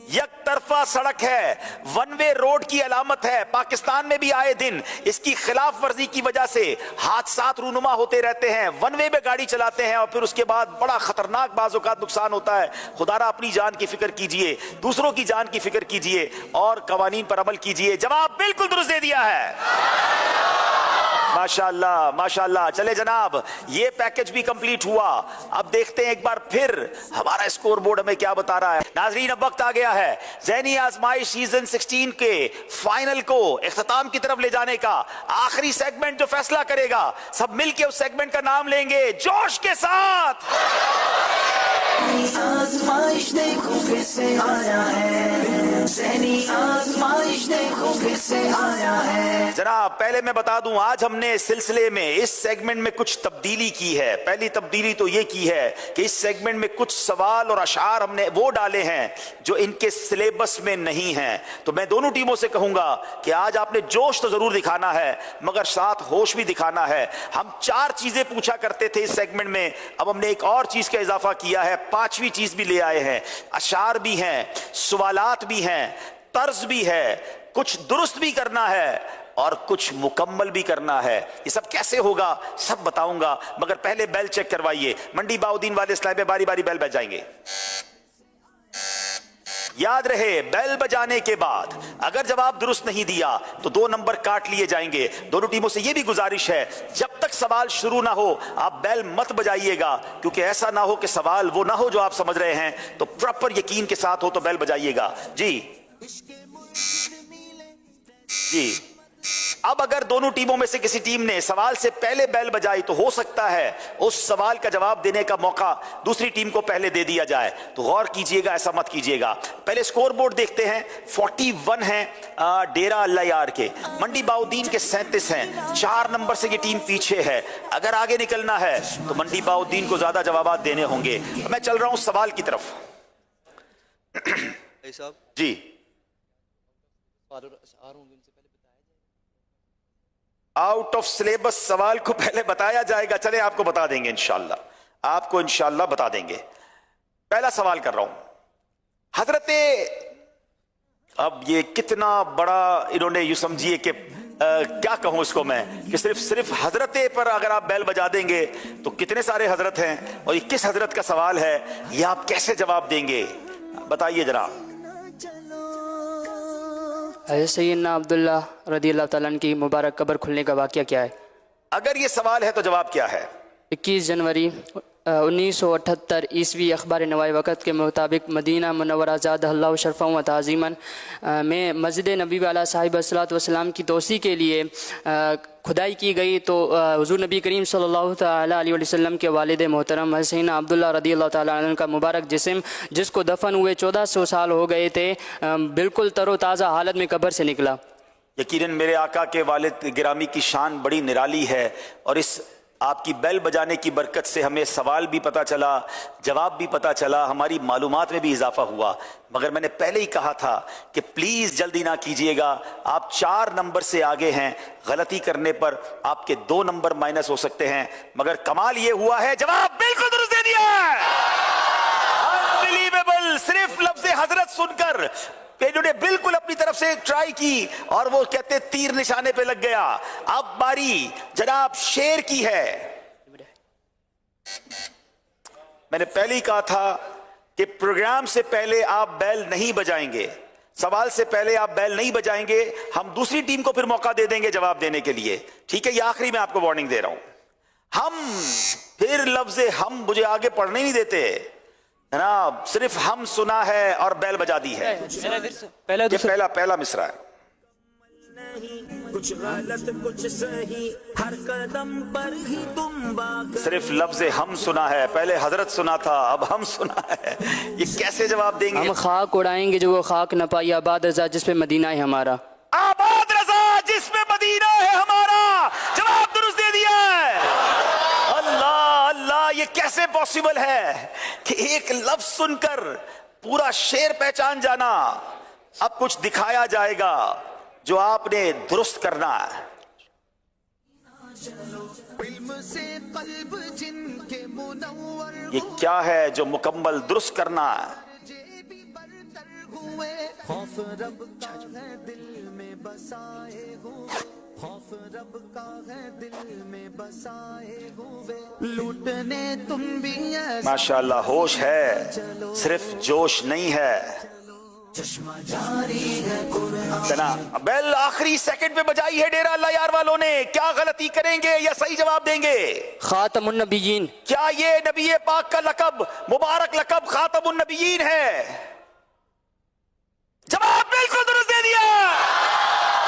एक तरफा सड़क है, वन वे रोड की अलामत है। पाकिस्तान में भी आए दिन इसकी खिलाफ वर्जी की वजह से हादसात रूनुमा होते रहते हैं। वन वे में गाड़ी चलाते हैं और फिर उसके बाद बड़ा खतरनाक बाज़-औक़ात नुकसान होता है। खुदारा अपनी जान की फिक्र कीजिए, दूसरों की जान की फिक्र कीजिए और कवानीन पर अमल कीजिए। जवाब बिल्कुल दुरुस्त दे दिया है। माशाअल्लाह माशाअल्लाह। चले जनाब ये पैकेज भी कंप्लीट हुआ। अब देखते हैं एक बार फिर हमारा स्कोर बोर्ड हमें क्या बता रहा है। नाजरीन अब वक्त आ गया है ज़ैनी आज़माइश सीजन 16 के फाइनल को इख्तिताम की तरफ ले जाने का। आखिरी सेगमेंट जो फैसला करेगा, सब मिलके उस सेगमेंट का नाम लेंगे जोश के साथ। आजमाइश देखो फिर से आया है, ज़हनी आजमाइश देखो फिर से आया है। जनाब पहले मैं बता दूं, आज हमने इस सिलसिले में इस सेगमेंट में कुछ तब्दीली की है। पहली तब्दीली तो ये की है कि इस सेगमेंट में कुछ सवाल और अशार हमने वो डाले हैं जो इनके सिलेबस में नहीं हैं। तो मैं दोनों टीमों से कहूंगा कि आज आपने जोश तो जरूर दिखाना है मगर साथ होश भी दिखाना है। हम 4 चीजें पूछा करते थे इस सेगमेंट में, अब हमने एक और चीज का इजाफा किया है, 5वीं चीज भी ले आए हैं। अशार भी हैं, सवालात भी हैं, तर्ज भी है, कुछ दुरुस्त भी करना है और कुछ मुकम्मल भी करना है। ये सब कैसे होगा सब बताऊंगा, मगर पहले बेल चेक करवाइए। मंडी बाउद्दीन वाले स्लाइड पे बारी बारी बेल बजाएंगे। याद रहे, बेल बजाने के बाद अगर जवाब दुरुस्त नहीं दिया तो 2 नंबर काट लिए जाएंगे। दोनों टीमों से यह भी गुजारिश है, जब तक सवाल शुरू ना हो आप बेल मत बजाइएगा, क्योंकि ऐसा ना हो कि सवाल वो ना हो जो आप समझ रहे हैं। तो प्रॉपर यकीन के साथ हो तो बेल बजाइएगा। जी जी, अब अगर दोनों टीमों में से किसी टीम ने सवाल से पहले बेल बजाई तो हो सकता है उस सवाल का जवाब देने का मौका दूसरी टीम को पहले दे दिया जाए। तो गौर कीजिएगा, ऐसा मत कीजिएगा। पहले स्कोर बोर्ड देखते हैं। 41 हैं डेरा अल्लाह यार के, मंडी बाउद्दीन के 37 हैं। 4 नंबर से ये टीम पीछे है। अगर आगे निकलना है तो मंडी बाउद्दीन को ज्यादा जवाब देने होंगे। मैं चल रहा हूं सवाल की तरफ। जी आउट ऑफ सिलेबस सवाल को पहले बताया जाएगा। चले आपको बता देंगे इंशाल्लाह, आपको इंशाल्लाह बता देंगे। पहला सवाल कर रहा हूं हजरते, अब ये कितना बड़ा इन्होंने यूं समझिए कि क्या कहूं इसको मैं, कि सिर्फ हजरते पर अगर आप बैल बजा देंगे तो कितने सारे हजरत हैं और ये किस हजरत का सवाल है, ये आप कैसे जवाब देंगे बताइए जनाब। सैयदना अब्दुल्ला रज़ियल्लाहु ताला अन्हु की मुबारक कब्र खुलने का वाक़या क्या है? अगर ये सवाल है तो जवाब क्या है? 21 जनवरी 1978 ईस्वी अखबार नवाए वक़्त के मुताबिक मदीना मुनव्वरा ज़ादहल्लाहु शरफ़न व ताज़ीमन में मस्जिद नबी वाला साहिब अस्सलातु वस्सलाम की तोसी के लिए खुदाई की गई। तो हुज़ूर नबी करीम सल्लल्लाहु तआला अलैहि वसल्लम के वालिद मोहतरम सैयदना अब्दुल्ला रज़ियल्लाहु ताला अन्हु का मुबारक जिस्म, जिसको दफन हुए 1400 साल हो गए थे, बिल्कुल तरोताज़ा हालत में कब्र से निकला। यकीनन मेरे आका के वालिद गिरामी की शान बड़ी निराली है और इस आपकी बेल बजाने की बरकत से हमें सवाल भी पता चला, जवाब भी पता चला, हमारी मालूमात में भी इजाफा हुआ। मगर मैंने पहले ही कहा था कि प्लीज जल्दी ना कीजिएगा, आप 4 नंबर से आगे हैं। गलती करने पर आपके 2 नंबर माइनस हो सकते हैं। मगर कमाल ये हुआ है, जवाब बिल्कुल दुरुस्त दे दिया है। अनबिलीवेबल, सिर्फ लफ्ज़ हजरत सुनकर इन्होंने बिल्कुल अपनी तरफ से ट्राई की और वो कहते तीर निशाने पे लग गया। अब बारी जनाब शेर की है। मैंने पहले ही कहा था कि प्रोग्राम से पहले आप बेल नहीं बजाएंगे, सवाल से पहले आप बेल नहीं बजाएंगे। हम दूसरी टीम को फिर मौका दे देंगे जवाब देने के लिए, ठीक है? ये आखिरी में आपको वार्निंग दे रहा हूं। हम फिर लफ्ज़ हम मुझे आगे पढ़ने नहीं देते जनाब, सिर्फ हम सुना है और बैल बजा दी है। पहला मिसरा है। कुछ गलत कुछ सही, हर कदम पर ही तुम सिर्फ लफ्ज़ हम सुना है, पहले हजरत सुना था अब हम सुना है। ये कैसे जवाब देंगे? हम खाक उड़ाएंगे जो वो खाक न पाई, आबाद रजा जिस पे मदीना है हमारा। आबाद रजा जिस पे मदीना है हमारा, जवाब दुरुस्त दे दिया है। अल्लाह अल्लाह, ये कैसे पॉसिबल है कि एक लफ्ज सुनकर पूरा शेर पहचान जाना। अब कुछ दिखाया जाएगा जो आपने दुरुस्त करना है। ये क्या है जो मुकम्मल दुरुस्त करना है? खौफ रब का है दिल में बसाए हुए, खौफ रब का है दिल में बसाए हुए, लूटने तुम भी माशाअल्लाह होश है, सिर्फ जोश नहीं है। चश्मा जारी है तना बेल आखिरी सेकंड पे बजाई है डेरा अल्लाह यार वालों ने। क्या गलती करेंगे या सही जवाब देंगे? खातमुन नबिय्यीन। क्या ये नबी पाक का लकब, मुबारक लकब खातमुन नबिय्यीन है? जवाब बिल्कुल दुरुस्त दे दिया।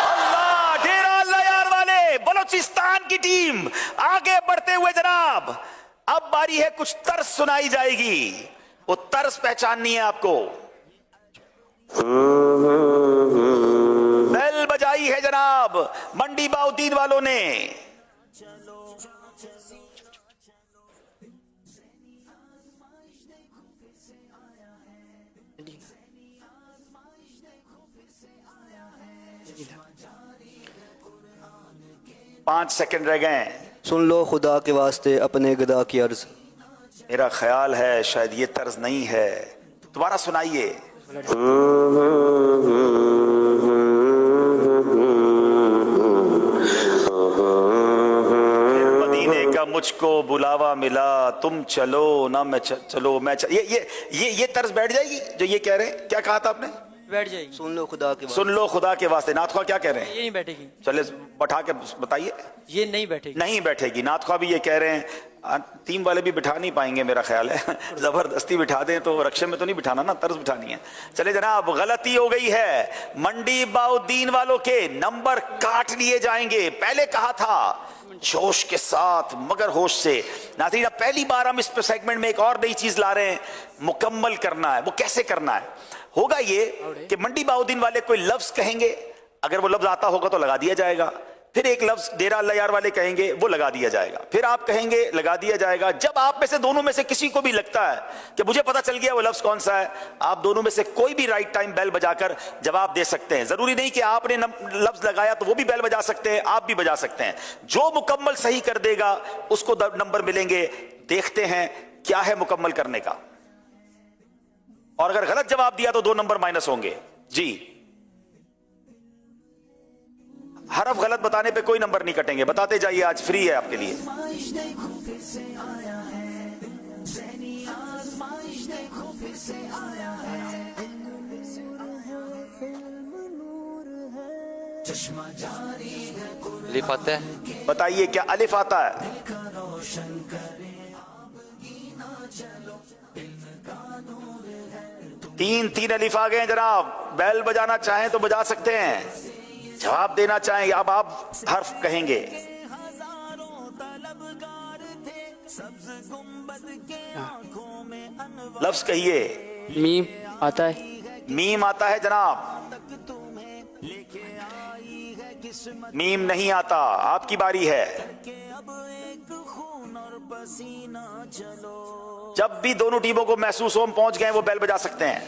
अल्लाह, डेरा अल्लाह यार वाले बलोचिस्तान की टीम आगे बढ़ते हुए जनाब। अब बारी है कुछ तर्ज सुनाई जाएगी। वो तर्ज पहचाननी है आपको। बेल बजाई है जनाब मंडी बाउद्दीन वालों ने। पांच सेकंड रह गए। सुन लो खुदा के वास्ते अपने गदा की अर्ज। मेरा ख्याल है शायद ये तर्ज नहीं है, दोबारा सुनाइए। मदीने का मुझको बुलावा मिला, तुम चलो ना मैं चलो मैं ये तर्ज बैठ जाएगी जो ये कह रहे हैं। क्या कहा था आपने? बैठ जाएगी। सुन लो खुदा के सुन लो खुदा के वास्ते। नाथखा क्या कह रहे हैं? ये नहीं बैठेगी। चले बैठा के बताइए। ये नहीं बैठेगी। नहीं बैठेगी। नाथखा भी ये कह रहे हैं। टीम वाले भी बिठा नहीं पाएंगे मेरा ख्याल है। जबरदस्ती बिठा दें तो रक्षे में तो नहीं बिठाना ना, तर्ज बिठानी है। चले जनाब, गलती हो गई है। मंडी बाउद्दीन वालों के नंबर काट लिए जाएंगे। पहले कहा था जोश के साथ मगर होश से। नाज़रीन, पहली बार हम इस सेगमेंट में एक और नई चीज ला रहे हैं, मुकम्मल करना है। वो कैसे करना है? होगा ये कि मंडी बाउद्दीन वाले कोई लफ्ज कहेंगे, अगर वो लफ्ज आता होगा तो लगा दिया जाएगा। फिर एक लफ्ज डेरा अल्लाह यार वाले कहेंगे, वो लगा दिया जाएगा। फिर आप कहेंगे, लगा दिया जाएगा। जब आप में से दोनों में से किसी को भी लगता है कि मुझे पता चल गया वो लफ्ज कौन सा है, आप दोनों में से कोई भी राइट टाइम बेल बजाकर जवाब दे सकते हैं। जरूरी नहीं कि आपने लफ्ज लगाया तो वो भी बेल बजा सकते हैं, आप भी बजा सकते हैं। जो मुकम्मल सही कर देगा उसको नंबर मिलेंगे। देखते हैं क्या है मुकम्मल करने का। और अगर गलत जवाब दिया तो 2 नंबर माइनस होंगे। जी, हरफ गलत बताने पे कोई नंबर नहीं कटेंगे। बताते जाइए, आज फ्री है आपके लिए। अलिफ आता है? बताइए क्या अलिफ आता है? तीन अलिफ आ गए जनाब। बैल बजाना चाहें तो बजा सकते हैं, जवाब देना चाहें अब आप हर्फ कहेंगे। लफ्ज कहिए। मीम आता है। मीम आता है जनाब? मीम नहीं आता। आपकी बारी है। जब भी दोनों टीमों को महसूस हो हम पहुंच गए वो बैल बजा सकते हैं।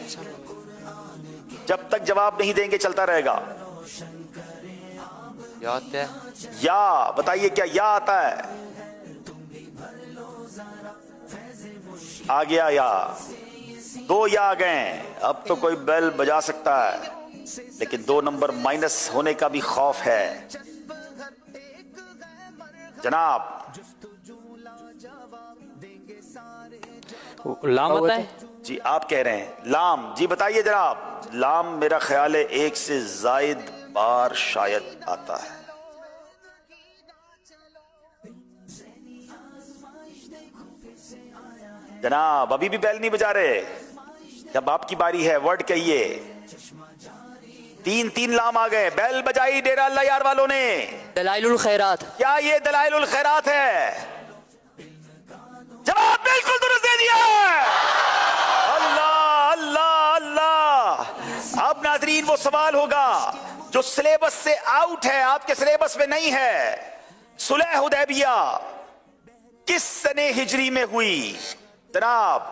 जब तक जवाब नहीं देंगे चलता रहेगा। या आता है? या बताइए क्या या आता है? आ गया या। 2 या आ गए। अब तो कोई बैल बजा सकता है, लेकिन 2 नंबर माइनस होने का भी खौफ है जनाब। लाम आता है? जी आप कह रहे हैं लाम। जी बताइए जनाब। लाम मेरा ख्याल है 1 से जायद बार शायद आता है। जनाब अभी भी बैल नहीं बजा रहे। जब आपकी बारी है वर्ड कहिए। 3 लाम आ गए। बैल बजाई डेरा अल्लाह यार वालों ने। दलाइलुल खैरात। क्या ये दलाइलुल खैरात है? जवाब बिल्कुल दुरुस्त दे दिया। अल्लाह अल्लाह अल्लाह। अब नाजरीन वो सवाल होगा जो सिलेबस से आउट है, आपके सिलेबस में नहीं है। सुलह हुदैबिया किस सने हिजरी में हुई जनाब?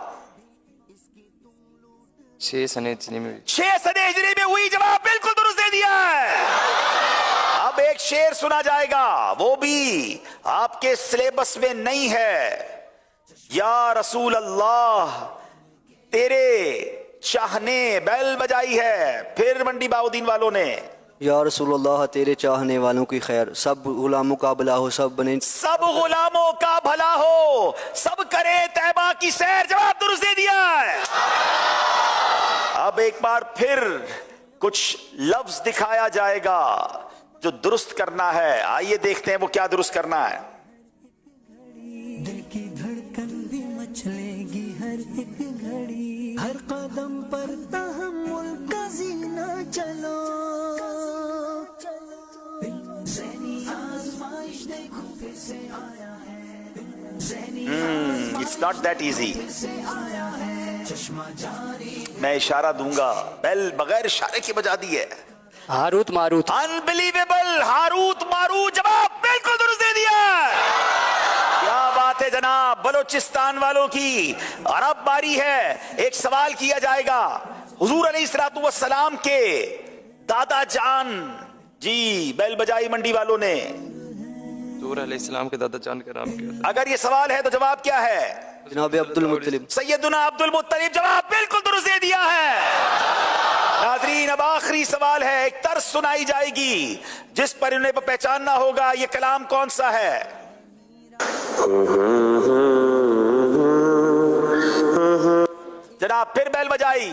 6 सने हिजरी में। 6 सने हिजरी में हुई। जवाब बिल्कुल दुरुस्त दे दिया है। अब एक शेर सुना जाएगा, वो भी आपके सिलेबस में नहीं है। या रसूल अल्लाह तेरे चाहने बैल बजाई है। फिर मंडी बाउद्दीन वालों ने या रसूलुल्लाह तेरे चाहने वालों की खैर, सब गुलामों का भला हो, सब बने सब गुलामों का भला हो, सब करे तैबा की सैर। जवाब दुरुस्त दे दिया है। अब एक बार फिर कुछ लफ्ज दिखाया जाएगा जो दुरुस्त करना है। आइए देखते हैं वो क्या दुरुस्त करना है। दिल की धड़कन भी मचलेगी हर एक घड़ी, हर कदम पर तहम्मुल का जीना चलो। It's not that easy. मैं इशारा दूंगा, बेल बगैर इशारे की बजा दी है। Harut Marut. Unbelievable, Harut Marut, जवाब बिल्कुल दुरुस्त दे दिया। क्या बात है जनाब, बलोचिस्तान वालों की। और अब बारी है, एक सवाल किया जाएगा हुजूर अलैहिस्सलातु वस्सलाम के दादा जान जी, बेल बजाई मंडी वालों ने। हुजूर अलैहिस्सलाम के दादा जान का नाम क्या था? अगर ये सवाल है तो जवाब क्या है? जनाब अब्दुल मुत्तलिब। सैयदुना अब्दुल मुत्तलिब, जवाब बिल्कुल दुरुस्त दे दिया है। नाज़रीन, अब आखिरी सवाल है, एक तर्ज सुनाई जाएगी जिस पर उन्हें पहचानना होगा ये कलाम कौन सा है। जनाब फिर बैल बजाई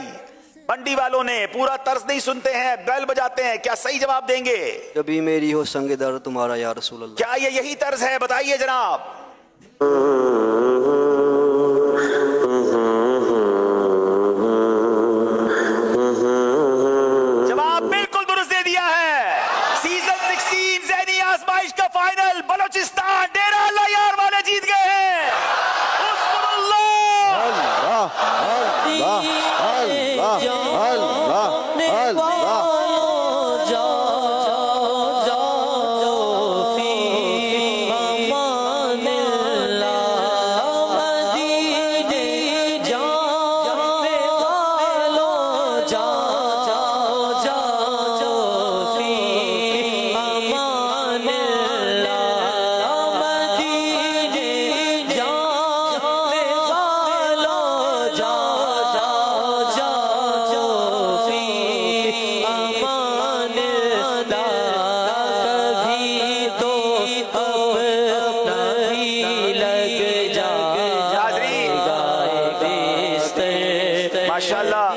मंडी वालों ने, पूरा तर्ज नहीं सुनते हैं, बैल बजाते हैं। क्या सही जवाब देंगे? कभी मेरी हो संग दर तुम्हारा या रसूल अल्लाह। क्या ये यही तर्ज है? बताइए जनाब। जवाब बिल्कुल दुरुस्त दे दिया है। सीजन 16 ज़हनी आजमाइश का फाइनल बलोचिस्तान डेरा अल्लाह यार वाले जीत गए हैं। माशाल्लाह